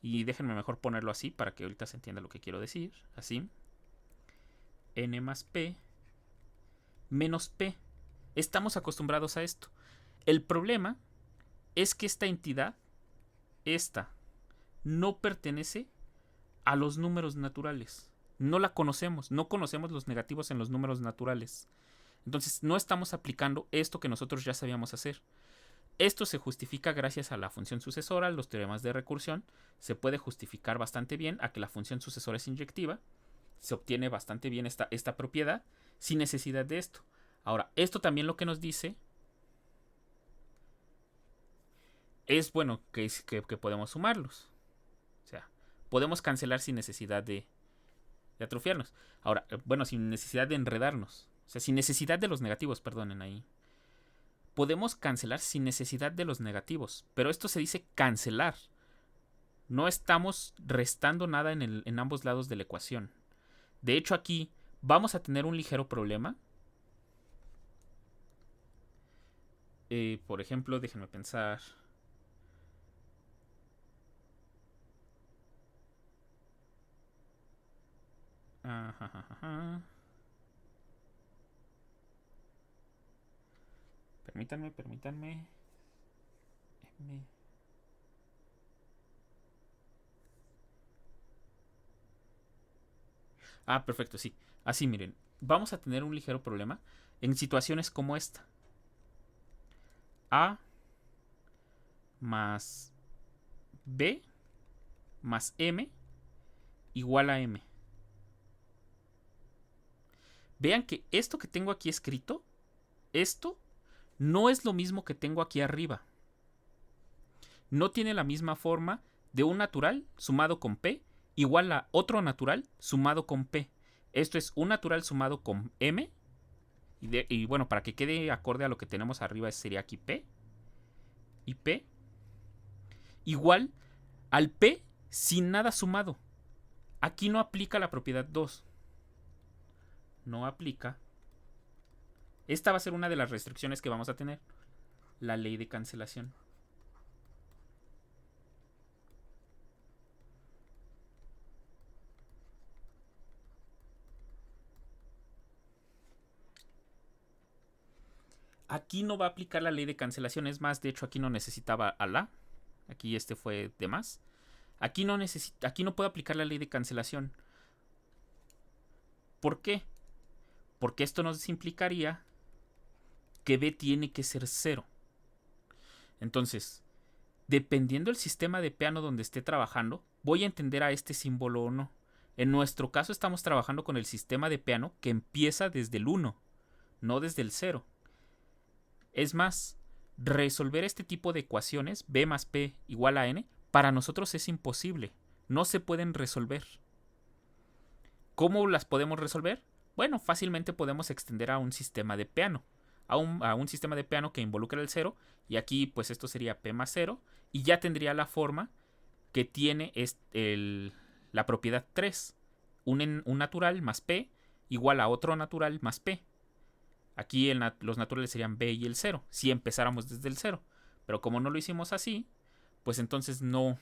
Y déjenme mejor ponerlo así para que ahorita se entienda lo que quiero decir. Así. N más p menos p. Estamos acostumbrados a esto. El problema es que esta entidad, esta, no pertenece a los números naturales. No la conocemos, no conocemos los negativos en los números naturales. Entonces no estamos aplicando esto que nosotros ya sabíamos hacer. Esto se justifica gracias a la función sucesora, los teoremas de recursión. Se puede justificar bastante bien a que la función sucesora es inyectiva. Se obtiene bastante bien esta propiedad sin necesidad de esto. Ahora, esto también lo que nos dice es, bueno, que podemos sumarlos. O sea, podemos cancelar sin necesidad de atrofiarnos. Ahora, bueno, sin necesidad de enredarnos. O sea, sin necesidad de los negativos, perdonen ahí. Podemos cancelar sin necesidad de los negativos. Pero esto se dice cancelar. No estamos restando nada en ambos lados de la ecuación. De hecho, aquí vamos a tener un ligero problema. Por ejemplo, déjenme pensar. Permítanme. Perfecto, sí. Así, miren. Vamos a tener un ligero problema en situaciones como esta. A más B más M igual a M. Vean que esto que tengo aquí escrito, esto no es lo mismo que tengo aquí arriba. No tiene la misma forma de un natural sumado con P igual a otro natural sumado con P. Esto es un natural sumado con M Y bueno, para que quede acorde a lo que tenemos arriba sería aquí P. Y P igual al P sin nada sumado. Aquí no aplica la propiedad 2. No aplica. Esta va a ser una de las restricciones que vamos a tener. La ley de cancelación. Aquí no va a aplicar la ley de cancelación. Es más, de hecho aquí no necesitaba a la. Aquí este fue de más. Aquí no puedo aplicar la ley de cancelación. ¿Por qué? Porque esto nos implicaría que B tiene que ser 0. Entonces, dependiendo del sistema de piano donde esté trabajando, voy a entender a este símbolo o no. En nuestro caso estamos trabajando con el sistema de piano que empieza desde el 1, no desde el 0. Es más, resolver este tipo de ecuaciones, B más P igual a N, para nosotros es imposible. No se pueden resolver. ¿Cómo las podemos resolver? Bueno, fácilmente podemos extender a un sistema de piano. A un sistema de piano que involucra el 0. Y aquí pues esto sería P más 0. Y ya tendría la forma que tiene la propiedad 3. Un natural más P igual a otro natural más P. Aquí los naturales serían B y el 0, si empezáramos desde el 0. Pero como no lo hicimos así, pues entonces no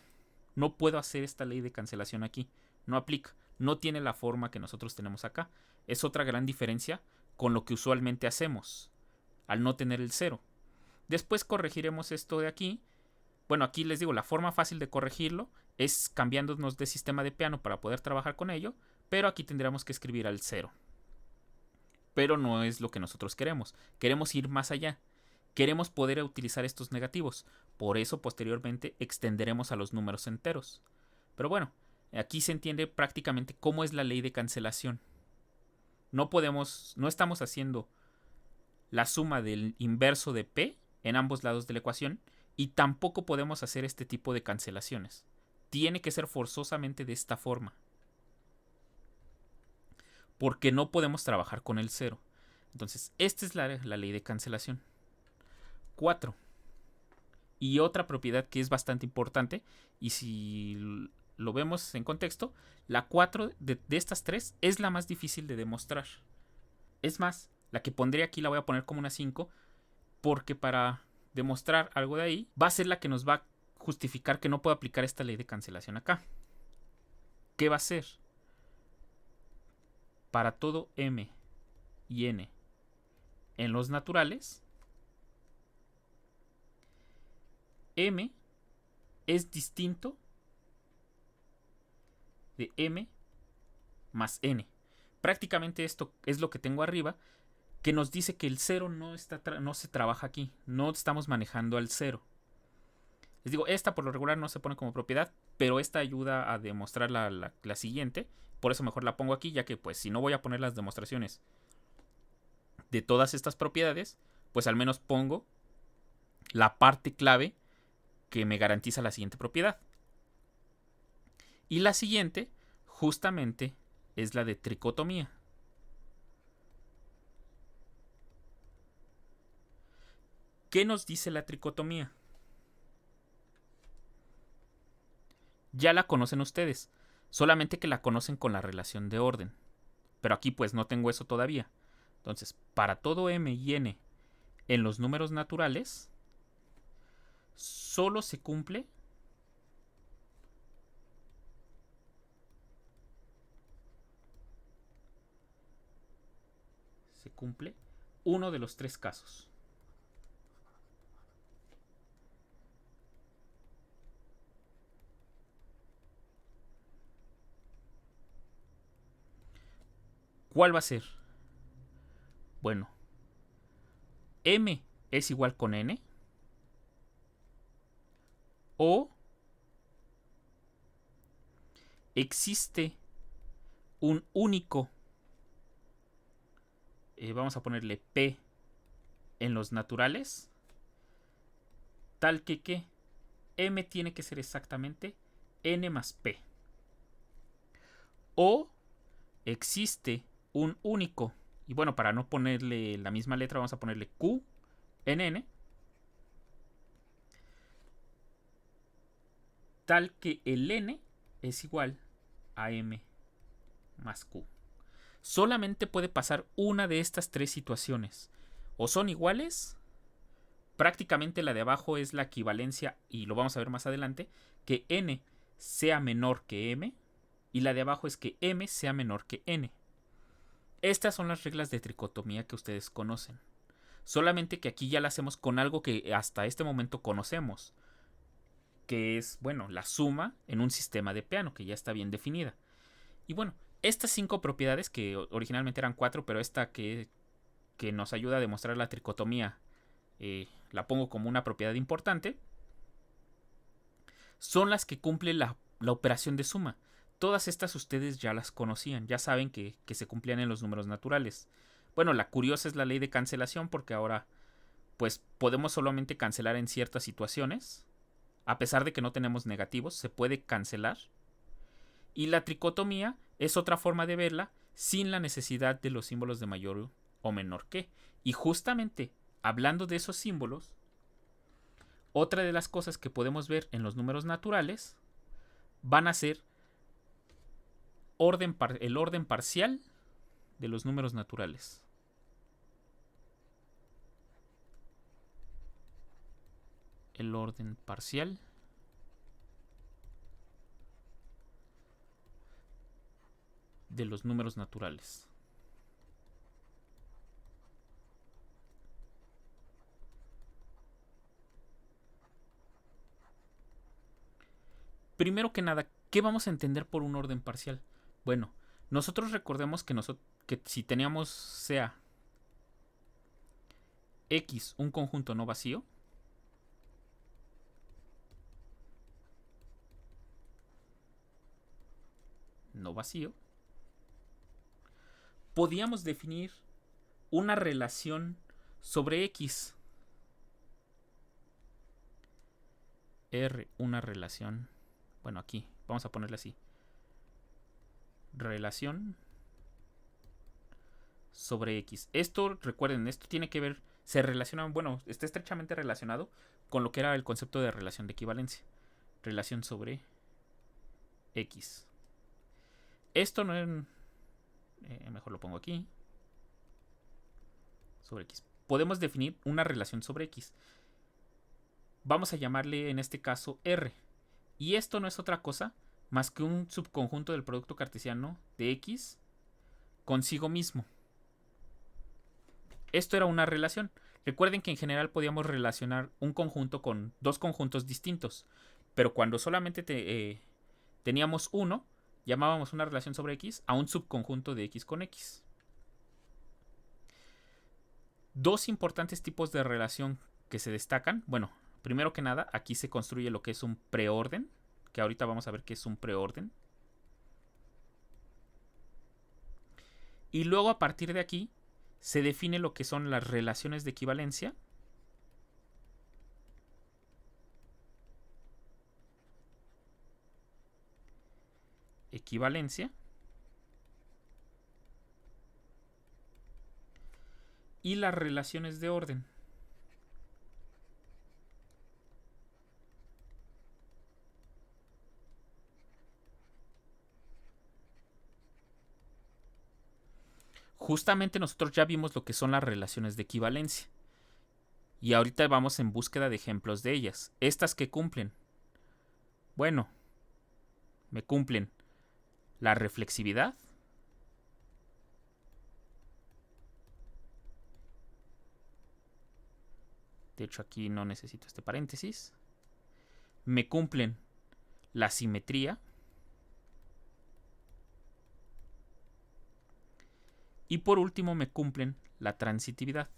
puedo hacer esta ley de cancelación aquí. No aplica. No tiene la forma que nosotros tenemos acá. Es otra gran diferencia con lo que usualmente hacemos, al no tener el 0. Después corregiremos esto de aquí. Bueno, aquí les digo, la forma fácil de corregirlo es cambiándonos de sistema de piano para poder trabajar con ello, pero aquí tendríamos que escribir al 0. Pero no es lo que nosotros queremos. Queremos ir más allá. Queremos poder utilizar estos negativos. Por eso posteriormente extenderemos a los números enteros. Pero bueno, aquí se entiende prácticamente cómo es la ley de cancelación. No estamos haciendo la suma del inverso de P en ambos lados de la ecuación y tampoco podemos hacer este tipo de cancelaciones. Tiene que ser forzosamente de esta forma. Porque no podemos trabajar con el 0. Entonces, esta es la ley de cancelación. 4. Y otra propiedad que es bastante importante, y si lo vemos en contexto, la 4 de estas 3 es la más difícil de demostrar. Es más, la que pondré aquí la voy a poner como una 5, porque para demostrar algo de ahí, va a ser la que nos va a justificar que no puedo aplicar esta ley de cancelación acá. ¿Qué va a ser? Para todo M y N en los naturales, M es distinto de M más N. Prácticamente esto es lo que tengo arriba, que nos dice que el 0 no se trabaja aquí. No estamos manejando al 0. Les digo, esta por lo regular no se pone como propiedad, pero esta ayuda a demostrar la siguiente. Por eso mejor la pongo aquí, ya que pues si no voy a poner las demostraciones de todas estas propiedades, pues al menos pongo la parte clave que me garantiza la siguiente propiedad. Y la siguiente, justamente, es la de tricotomía. ¿Qué nos dice la tricotomía? Ya la conocen ustedes, solamente que la conocen con la relación de orden. Pero aquí pues no tengo eso todavía. Entonces, para todo M y N en los números naturales, solo se cumple uno de los 3 casos. ¿Cuál va a ser? Bueno, M es igual con N, o existe un único, vamos a ponerle P en los naturales, tal que M tiene que ser exactamente N más P. O existe un único Y bueno, para no ponerle la misma letra, vamos a ponerle Q en N, tal que el N es igual a M más Q. Solamente puede pasar una de estas tres situaciones. O son iguales, prácticamente la de abajo es la equivalencia, y lo vamos a ver más adelante, que N sea menor que M, y la de abajo es que M sea menor que N. Estas son las reglas de tricotomía que ustedes conocen. Solamente que aquí ya la hacemos con algo que hasta este momento conocemos, que es, bueno, la suma en un sistema de Peano, que ya está bien definida. Y bueno, estas 5 propiedades, que originalmente eran 4, pero esta que nos ayuda a demostrar la tricotomía, la pongo como una propiedad importante, son las que cumple la operación de suma. Todas estas ustedes ya las conocían, ya saben que se cumplían en los números naturales. Bueno, la curiosa es la ley de cancelación, porque ahora pues podemos solamente cancelar en ciertas situaciones. A pesar de que no tenemos negativos, se puede cancelar. Y la tricotomía es otra forma de verla sin la necesidad de los símbolos de mayor o menor que. Y justamente hablando de esos símbolos, otra de las cosas que podemos ver en los números naturales van a ser el orden parcial de los números naturales. El orden parcial de los números naturales. Primero que nada, ¿qué vamos a entender por un orden parcial? Bueno, nosotros recordemos que si teníamos sea X un conjunto no vacío, podíamos definir una relación sobre X. R, una relación. Bueno, aquí, vamos a ponerle así. Relación sobre X. Esto, recuerden, esto tiene que ver, se relaciona, bueno, está estrechamente relacionado con lo que era el concepto de relación de equivalencia. Relación sobre X. Esto no es... mejor lo pongo aquí. Sobre X. Podemos definir una relación sobre X. Vamos a llamarle en este caso R. Y esto no es otra cosa más que un subconjunto del producto cartesiano de X consigo mismo. Esto era una relación. Recuerden que en general podíamos relacionar un conjunto con dos conjuntos distintos. Pero cuando solamente teníamos uno, llamábamos una relación sobre X a un subconjunto de X con X. Dos importantes tipos de relación que se destacan. Bueno, primero que nada, aquí se construye lo que es un preorden, que ahorita vamos a ver qué es un preorden. Y luego a partir de aquí se define lo que son las relaciones de equivalencia. Equivalencia. Y las relaciones de orden. Justamente nosotros ya vimos lo que son las relaciones de equivalencia. Y ahorita vamos en búsqueda de ejemplos de ellas. Estas que cumplen. Bueno, me cumplen la reflexividad. De hecho, aquí no necesito este paréntesis. Me cumplen la simetría. Y por último me cumplen la transitividad.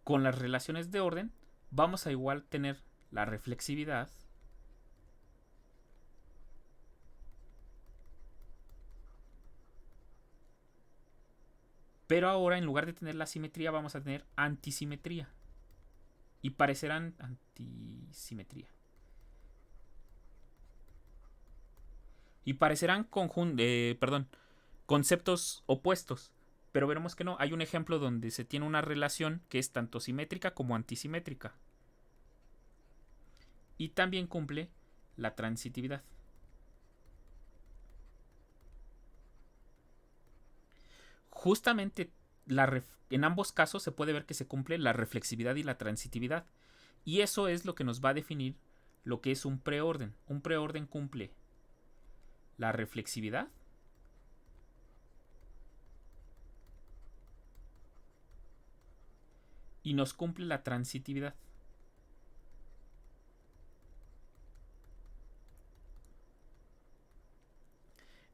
Con las relaciones de orden vamos a igual tener la reflexividad, pero ahora en lugar de tener la simetría vamos a tener antisimetría. Y parecerán antisimetría. Y parecerán conceptos opuestos, pero veremos que no. Hay un ejemplo donde se tiene una relación que es tanto simétrica como antisimétrica. Y también cumple la transitividad. Justamente en ambos casos se puede ver que se cumple la reflexividad y la transitividad. Y eso es lo que nos va a definir lo que es un preorden. Un preorden cumple la reflexividad y nos cumple la transitividad.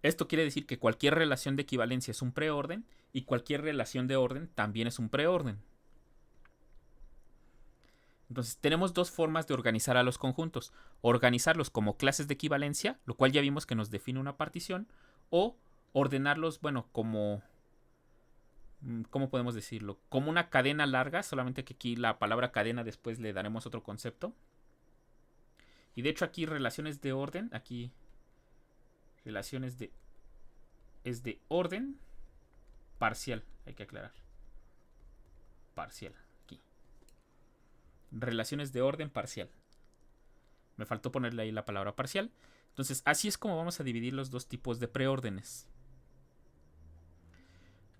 Esto quiere decir que cualquier relación de equivalencia es un preorden y cualquier relación de orden también es un preorden. Entonces tenemos dos formas de organizar a los conjuntos. Organizarlos como clases de equivalencia, lo cual ya vimos que nos define una partición, o ordenarlos, bueno, como... ¿Cómo podemos decirlo? Como una cadena larga, solamente que aquí la palabra cadena después le daremos otro concepto. Y de hecho aquí relaciones de orden, aquí relaciones de... es de orden parcial, hay que aclarar. Parcial, aquí. Relaciones de orden parcial. Me faltó ponerle ahí la palabra parcial. Entonces, así es como vamos a dividir los dos tipos de preórdenes.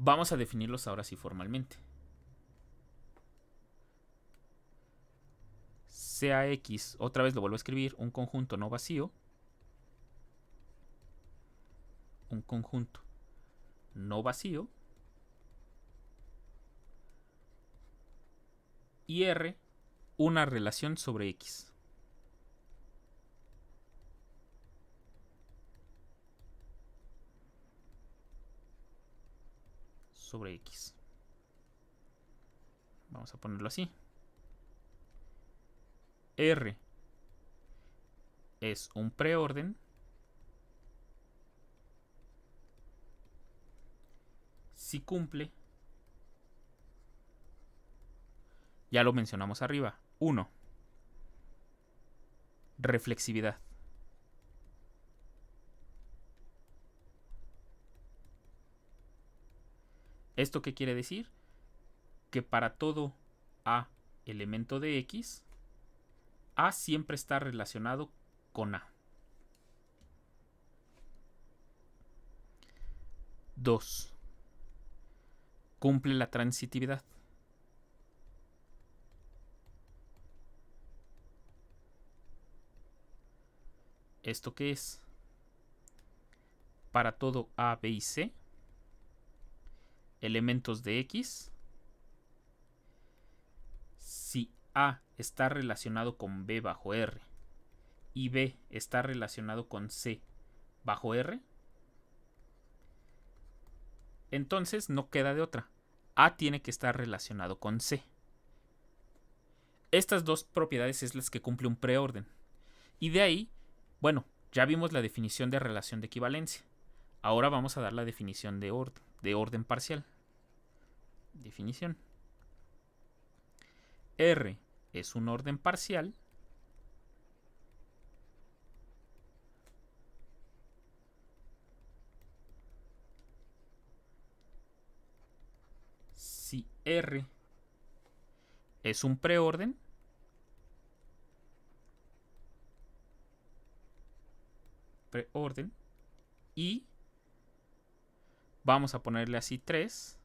Vamos a definirlos ahora sí formalmente. Sea X, otra vez lo vuelvo a escribir, un conjunto no vacío. Un conjunto no vacío. Y R, una relación sobre X. Sobre X. Vamos a ponerlo así. R es un preorden si cumple, ya lo mencionamos arriba, 1. Reflexividad. ¿Esto qué quiere decir? Que para todo A elemento de X, A siempre está relacionado con A. 2. Cumple la transitividad. ¿Esto qué es? Para todo A, B y C, elementos de X, si A está relacionado con B bajo R y B está relacionado con C bajo R, entonces no queda de otra. A tiene que estar relacionado con C. Estas dos propiedades es las que cumple un preorden. Y de ahí, bueno, ya vimos la definición de relación de equivalencia. Ahora vamos a dar la definición de orden parcial. Definición. R es un orden parcial si R es un preorden y vamos a ponerle así 3,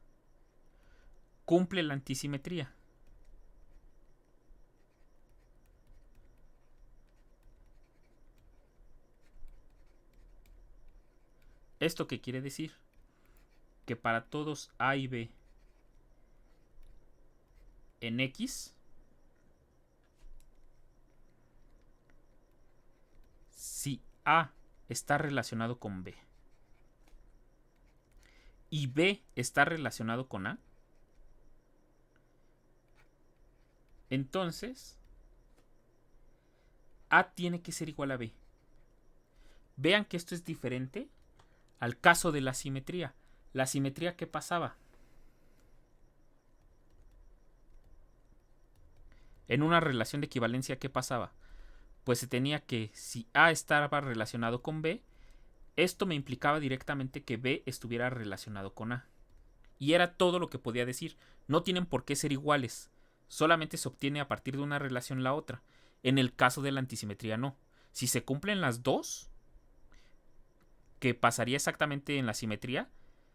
cumple la antisimetría. ¿Esto qué quiere decir? Que para todos A y B en X, si A está relacionado con B y B está relacionado con A, entonces A tiene que ser igual a B. Vean que esto es diferente al caso de la simetría. La simetría, ¿qué pasaba? En una relación de equivalencia, ¿qué pasaba? Pues se tenía que, si A estaba relacionado con B, Esto me implicaba directamente que B estuviera relacionado con A. Y era todo lo que podía decir. No tienen por qué ser iguales. Solamente se obtiene a partir de una relación la otra. En el caso de la antisimetría no. Si se cumplen las dos, que pasaría exactamente en la simetría,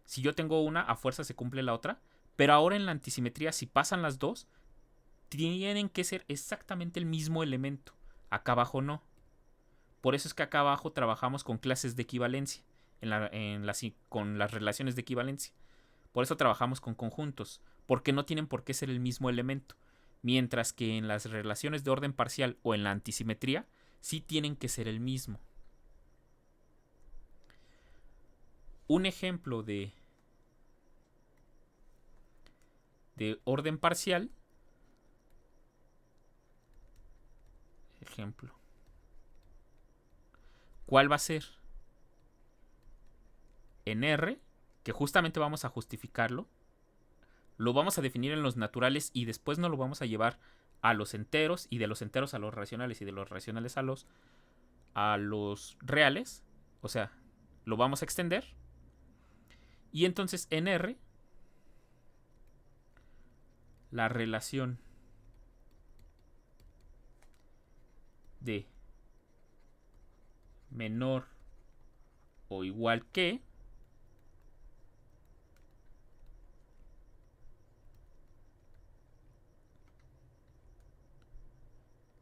si yo tengo una, a fuerza se cumple la otra. Pero ahora en la antisimetría, si pasan las dos, tienen que ser exactamente el mismo elemento. Acá abajo no. Por eso es que acá abajo trabajamos con clases de equivalencia, con las relaciones de equivalencia. Por eso trabajamos con conjuntos, porque no tienen por qué ser el mismo elemento. Mientras que en las relaciones de orden parcial o en la antisimetría, sí tienen que ser el mismo. Un ejemplo de orden parcial. Ejemplo. ¿Cuál va a ser? En R, que justamente vamos a justificarlo, lo vamos a definir en los naturales y después nos lo vamos a llevar a los enteros y de los enteros a los racionales y de los racionales a los reales. O sea, lo vamos a extender. Y entonces en R, la relación de menor o igual que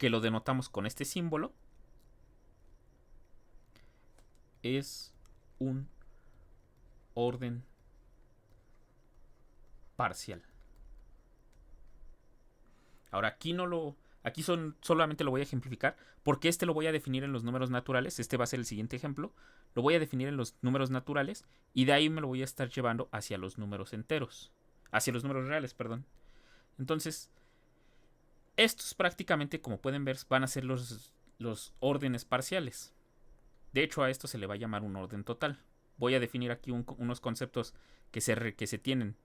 lo denotamos con este símbolo, es un orden parcial. Ahora aquí solamente lo voy a ejemplificar porque este lo voy a definir en los números naturales. Este va a ser el siguiente ejemplo. Lo voy a definir en los números naturales y de ahí me lo voy a estar llevando hacia los números enteros. Hacia los números reales, perdón. Entonces, estos prácticamente, como pueden ver, van a ser los órdenes parciales. De hecho, a esto se le va a llamar un orden total. Voy a definir aquí unos conceptos que se tienen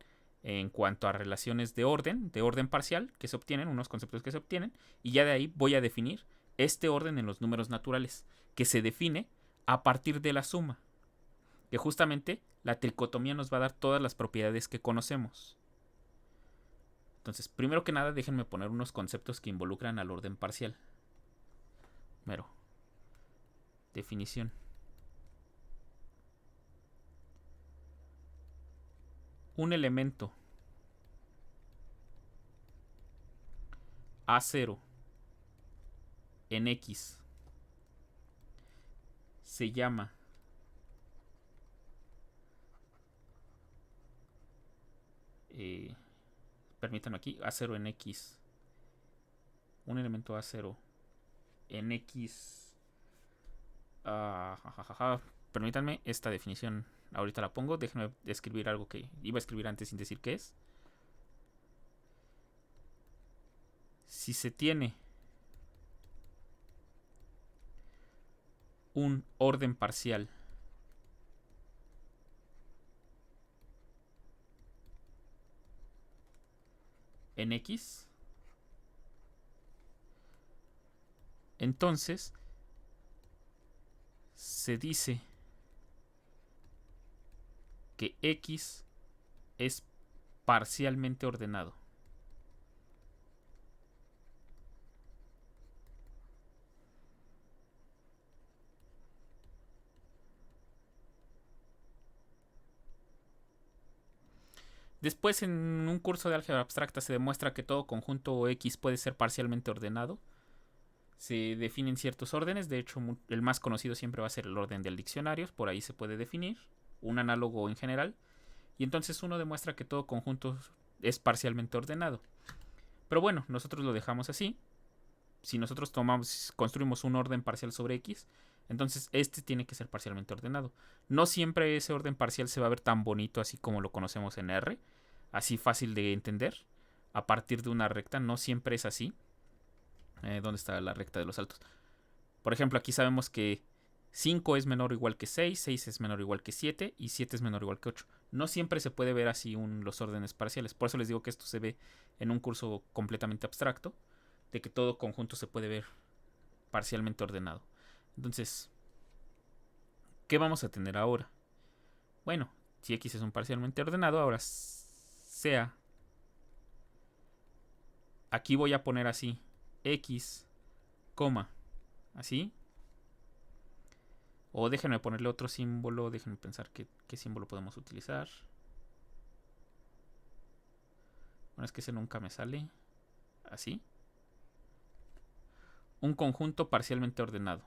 en cuanto a relaciones de orden parcial que se obtienen, unos conceptos que se obtienen, y ya de ahí voy a definir este orden en los números naturales, que se define a partir de la suma, que justamente la tricotomía nos va a dar todas las propiedades que conocemos. Entonces, primero que nada, déjenme poner unos conceptos que involucran al orden parcial. Mero. Definición. Un elemento A0 en X se llama permítanme aquí, A0 en X, un elemento A0 en X, permítanme, esta definición ahorita la pongo, déjenme escribir algo que iba a escribir antes sin decir qué es. Si se tiene un orden parcial en X, entonces se dice que X es parcialmente ordenado. Después, en un curso de álgebra abstracta se demuestra que todo conjunto X puede ser parcialmente ordenado. Se definen ciertos órdenes, de hecho el más conocido siempre va a ser el orden del diccionario, por ahí se puede definir, un análogo en general, y entonces uno demuestra que todo conjunto es parcialmente ordenado. Pero bueno, nosotros lo dejamos así. Si nosotros construimos un orden parcial sobre X, entonces este tiene que ser parcialmente ordenado. No siempre ese orden parcial se va a ver tan bonito así como lo conocemos en R, así fácil de entender, a partir de una recta, no siempre es así. ¿Dónde está la recta de los saltos? Por ejemplo, aquí sabemos que 5 es menor o igual que 6, 6 es menor o igual que 7 y 7 es menor o igual que 8. No siempre se puede ver así los órdenes parciales. Por eso les digo que esto se ve en un curso completamente abstracto, de que todo conjunto se puede ver parcialmente ordenado. Entonces, ¿Qué vamos a tener ahora? Bueno, si X es un parcialmente ordenado, ahora sea... Aquí voy a poner así, X, coma, así. O déjenme ponerle otro símbolo, déjenme pensar qué símbolo podemos utilizar. Bueno, es que ese nunca me sale. Así. Un conjunto parcialmente ordenado.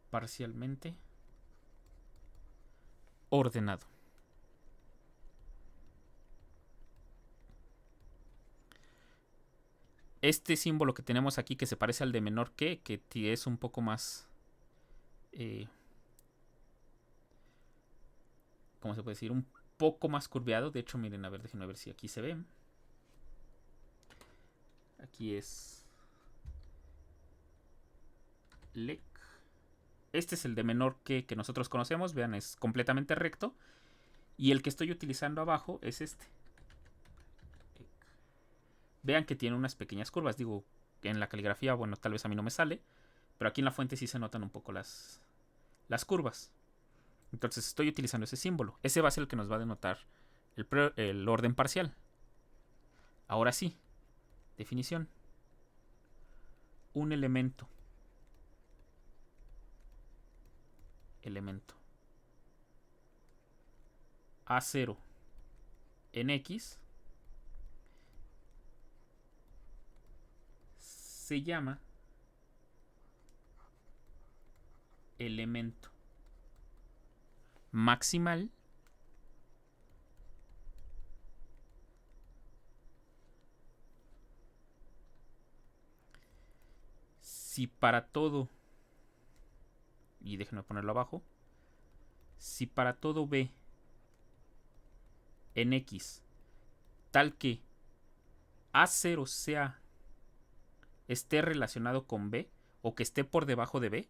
Parcialmente ordenado. Este símbolo que tenemos aquí, que se parece al de menor que es un poco más... ¿cómo se puede decir? Un poco más curveado. De hecho, miren, a ver, déjenme ver si aquí se ve. Aquí es... LEC. Este es el de menor que nosotros conocemos. Vean, es completamente recto. Y el que estoy utilizando abajo es este. Vean que tiene unas pequeñas curvas. Digo, en la caligrafía, bueno, tal vez a mí no me sale. Pero aquí en la fuente sí se notan un poco las curvas. Entonces estoy utilizando ese símbolo. Ese va a ser el que nos va a denotar el orden parcial. Ahora sí. Definición. Un elemento. A0 en X se llama elemento maximal si para todo, y déjenme ponerlo abajo, si para todo B en X tal que A0 esté relacionado con B o que esté por debajo de B,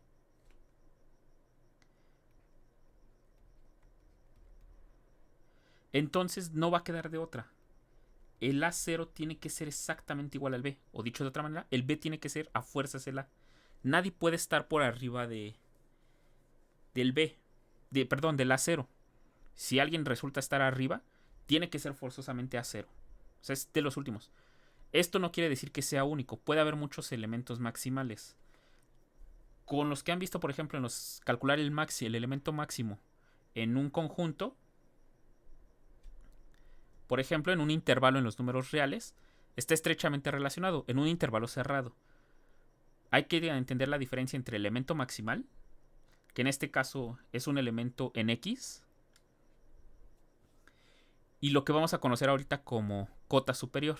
entonces no va a quedar de otra. El A0 tiene que ser exactamente igual al B. O dicho de otra manera, el B tiene que ser a fuerzas el A. Nadie puede estar por arriba del B. Perdón, del A0. Si alguien resulta estar arriba, tiene que ser forzosamente A0. O sea, es de los últimos. Esto no quiere decir que sea único. Puede haber muchos elementos maximales. Con los que han visto, por ejemplo, en los calcular el elemento máximo en un conjunto, por ejemplo, en un intervalo en los números reales, está estrechamente relacionado en un intervalo cerrado. Hay que entender la diferencia entre el elemento maximal, que en este caso es un elemento en X, y lo que vamos a conocer ahorita como cota superior.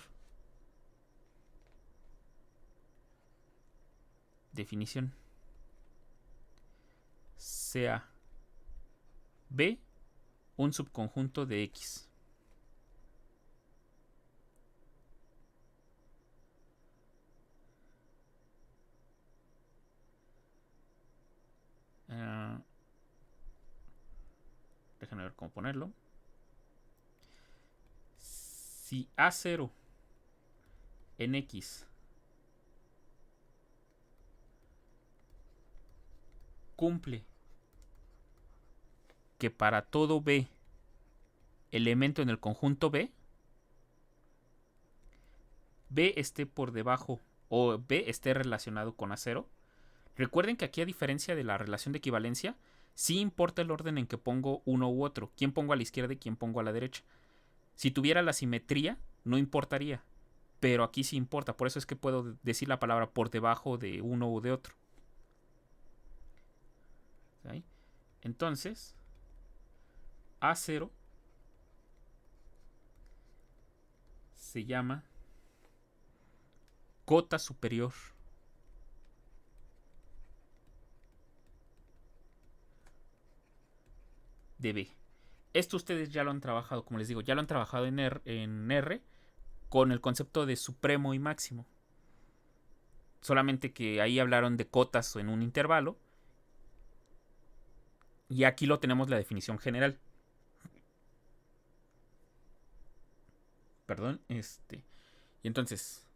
Definición. Sea B un subconjunto de X. Déjenme ver cómo ponerlo. Si A0 en X cumple que para todo B elemento en el conjunto B esté por debajo o B esté relacionado con A0. Recuerden que aquí, a diferencia de la relación de equivalencia, sí importa el orden en que pongo uno u otro. Quién pongo a la izquierda y quién pongo a la derecha. Si tuviera la simetría, no importaría. Pero aquí sí importa. Por eso es que puedo decir la palabra por debajo de uno u de otro. ¿Sí? Entonces, A0 se llama cota superior de B. Esto ustedes ya lo han trabajado, como les digo, ya lo han trabajado en R con el concepto de supremo y máximo. Solamente que ahí hablaron de cotas en un intervalo. Y aquí lo tenemos la definición general. Perdón, Y entonces,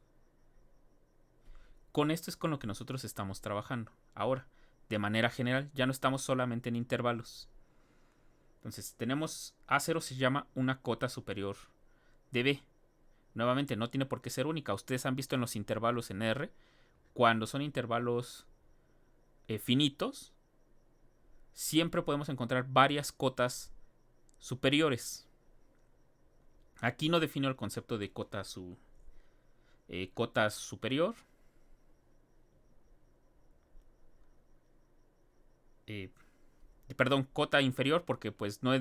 con esto es con lo que nosotros estamos trabajando. Ahora, de manera general, ya no estamos solamente en intervalos. Entonces, tenemos A0 se llama una cota superior de B. Nuevamente, no tiene por qué ser única. Ustedes han visto en los intervalos en R, cuando son intervalos finitos, siempre podemos encontrar varias cotas superiores. Aquí no defino el concepto de cota superior. Perdón, cota inferior, porque pues no he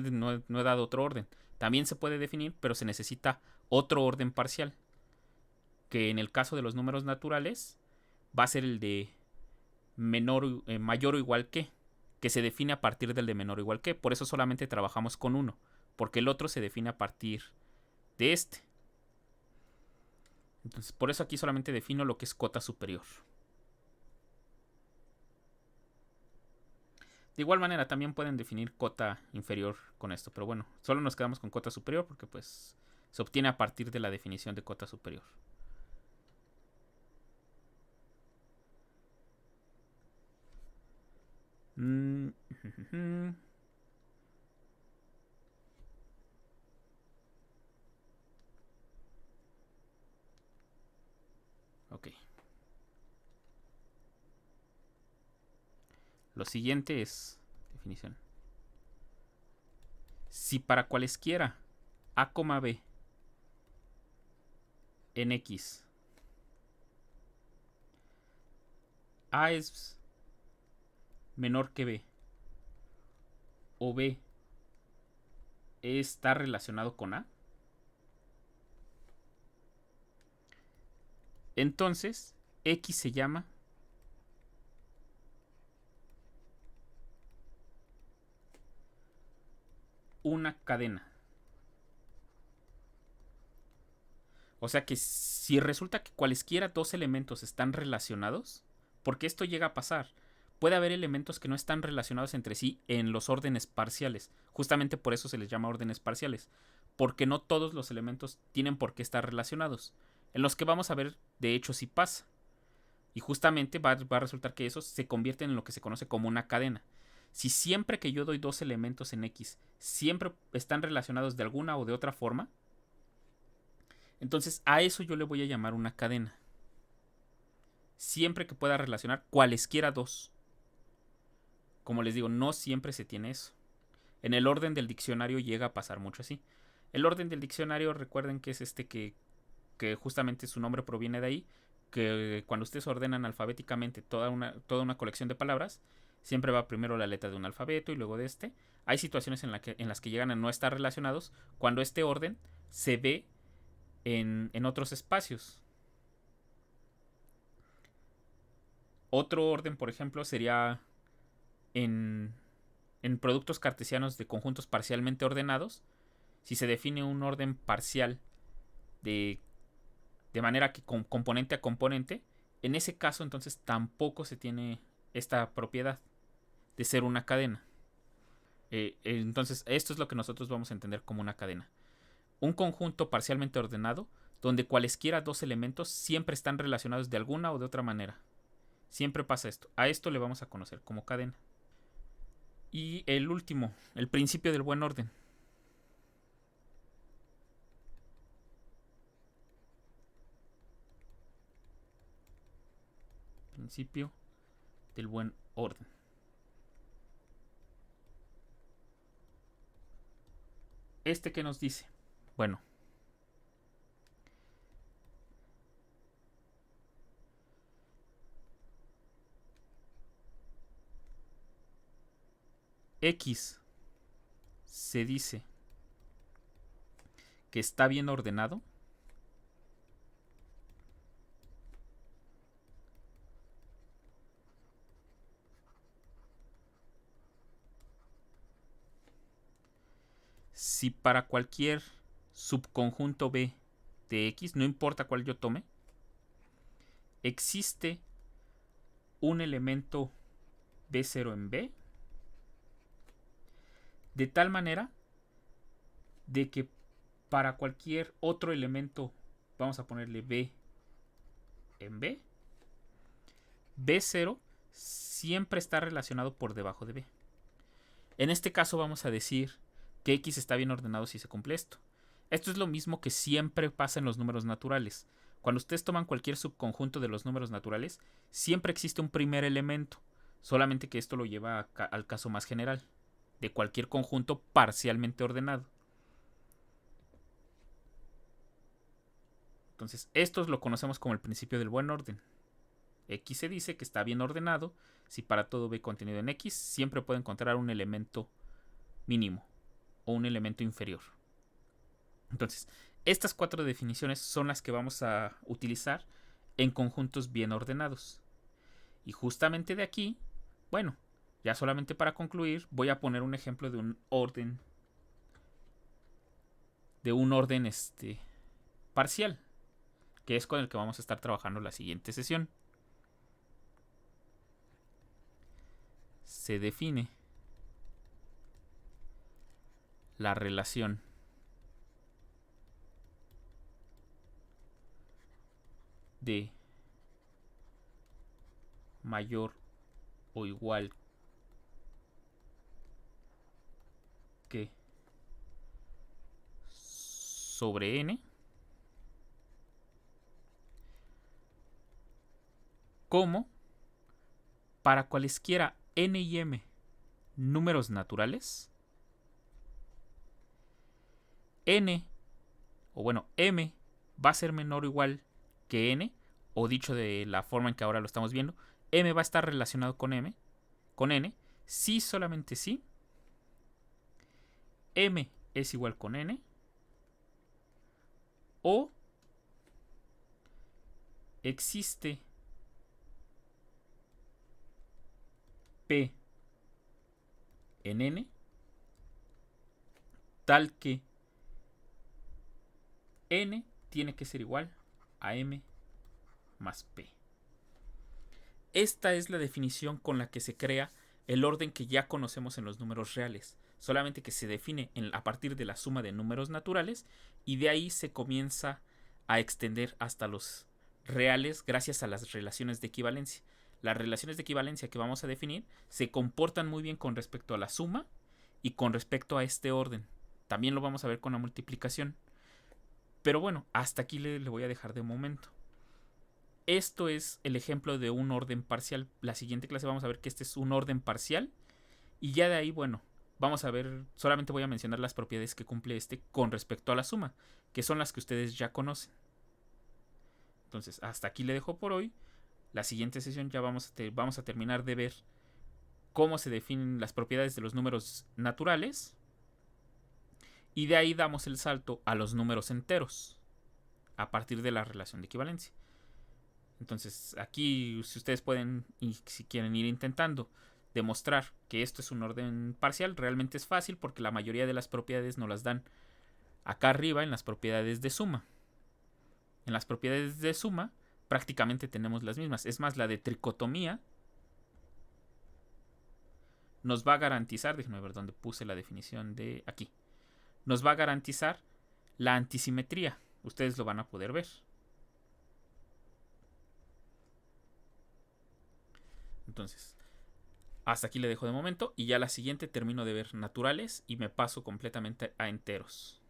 dado otro orden. También se puede definir, pero se necesita otro orden parcial, que en el caso de los números naturales va a ser el de mayor o igual que se define a partir del de menor o igual que. Por eso solamente trabajamos con uno, porque el otro se define a partir de este. Entonces, por eso aquí solamente defino lo que es cota superior. De igual manera también pueden definir cota inferior con esto, pero bueno, solo nos quedamos con cota superior porque pues se obtiene a partir de la definición de cota superior. Ok. Lo siguiente es definición. Si para cualesquiera A, B en X A es menor que B o B está relacionado con A, entonces X se llama una cadena. O sea que si resulta que cualesquiera dos elementos están relacionados, porque esto llega a pasar, puede haber elementos que no están relacionados entre sí en los órdenes parciales. Justamente por eso se les llama órdenes parciales, porque no todos los elementos tienen por qué estar relacionados. En los que vamos a ver, de hecho, sí pasa. Y justamente va a resultar que esos se convierten en lo que se conoce como una cadena. Si siempre que yo doy dos elementos en X, siempre están relacionados de alguna o de otra forma, entonces a eso yo le voy a llamar una cadena. Siempre que pueda relacionar cualesquiera dos. Como les digo, no siempre se tiene eso. En el orden del diccionario llega a pasar mucho así. El orden del diccionario, recuerden que es que justamente su nombre proviene de ahí, que cuando ustedes ordenan alfabéticamente toda una colección de palabras, siempre va primero la letra de un alfabeto y luego de este. Hay situaciones en las que llegan a no estar relacionados cuando este orden se ve en otros espacios. Otro orden, por ejemplo, sería en productos cartesianos de conjuntos parcialmente ordenados. Si se define un orden parcial de manera que componente a componente, en ese caso entonces tampoco se tiene esta propiedad de ser una cadena. Entonces esto es lo que nosotros vamos a entender como una cadena. Un conjunto parcialmente ordenado donde cualesquiera dos elementos siempre están relacionados de alguna o de otra manera. Siempre pasa esto. A esto le vamos a conocer como cadena. Y el último, el principio del buen orden. Principio del buen orden. ¿Este qué nos dice? Bueno, X se dice que está bien ordenado si para cualquier subconjunto B de X, no importa cuál yo tome, existe un elemento B0 en B, de tal manera de que para cualquier otro elemento, vamos a ponerle B en B, B0 siempre está relacionado por debajo de B. En este caso vamos a decir que X está bien ordenado si se cumple esto. Esto es lo mismo que siempre pasa en los números naturales. Cuando ustedes toman cualquier subconjunto de los números naturales, siempre existe un primer elemento, solamente que esto lo lleva al caso más general, de cualquier conjunto parcialmente ordenado. Entonces, esto lo conocemos como el principio del buen orden. X se dice que está bien ordenado si para todo B contenido en X siempre puede encontrar un elemento mínimo o un elemento inferior. Entonces, estas 4 definiciones son las que vamos a utilizar en conjuntos bien ordenados. Y justamente de aquí, bueno, ya solamente para concluir, voy a poner un ejemplo de un orden parcial, que es con el que vamos a estar trabajando la siguiente sesión. Se define la relación de mayor o igual que sobre n como para cualesquiera n y m números naturales, m va a ser menor o igual que n, o dicho de la forma en que ahora lo estamos viendo, m va a estar relacionado con n, si solamente si m es igual con n, o existe p en n tal que n tiene que ser igual a m más p. Esta es la definición con la que se crea el orden que ya conocemos en los números reales, solamente que se define a partir de la suma de números naturales y de ahí se comienza a extender hasta los reales gracias a las relaciones de equivalencia. Las relaciones de equivalencia que vamos a definir se comportan muy bien con respecto a la suma y con respecto a este orden. También lo vamos a ver con la multiplicación. Pero bueno, hasta aquí le voy a dejar de momento. Esto es el ejemplo de un orden parcial. La siguiente clase vamos a ver que este es un orden parcial. Y ya de ahí, bueno, vamos a ver, solamente voy a mencionar las propiedades que cumple este con respecto a la suma, que son las que ustedes ya conocen. Entonces, hasta aquí le dejo por hoy. La siguiente sesión ya vamos a terminar de ver cómo se definen las propiedades de los números naturales. Y de ahí damos el salto a los números enteros, a partir de la relación de equivalencia. Entonces, aquí, si ustedes pueden, y si quieren ir intentando demostrar que esto es un orden parcial, realmente es fácil porque la mayoría de las propiedades nos las dan acá arriba en las propiedades de suma. En las propiedades de suma prácticamente tenemos las mismas. Es más, la de tricotomía nos va a garantizar, déjenme ver dónde puse la definición de aquí, nos va a garantizar la antisimetría. Ustedes lo van a poder ver. Entonces, hasta aquí le dejo de momento y ya la siguiente termino de ver naturales y me paso completamente a enteros.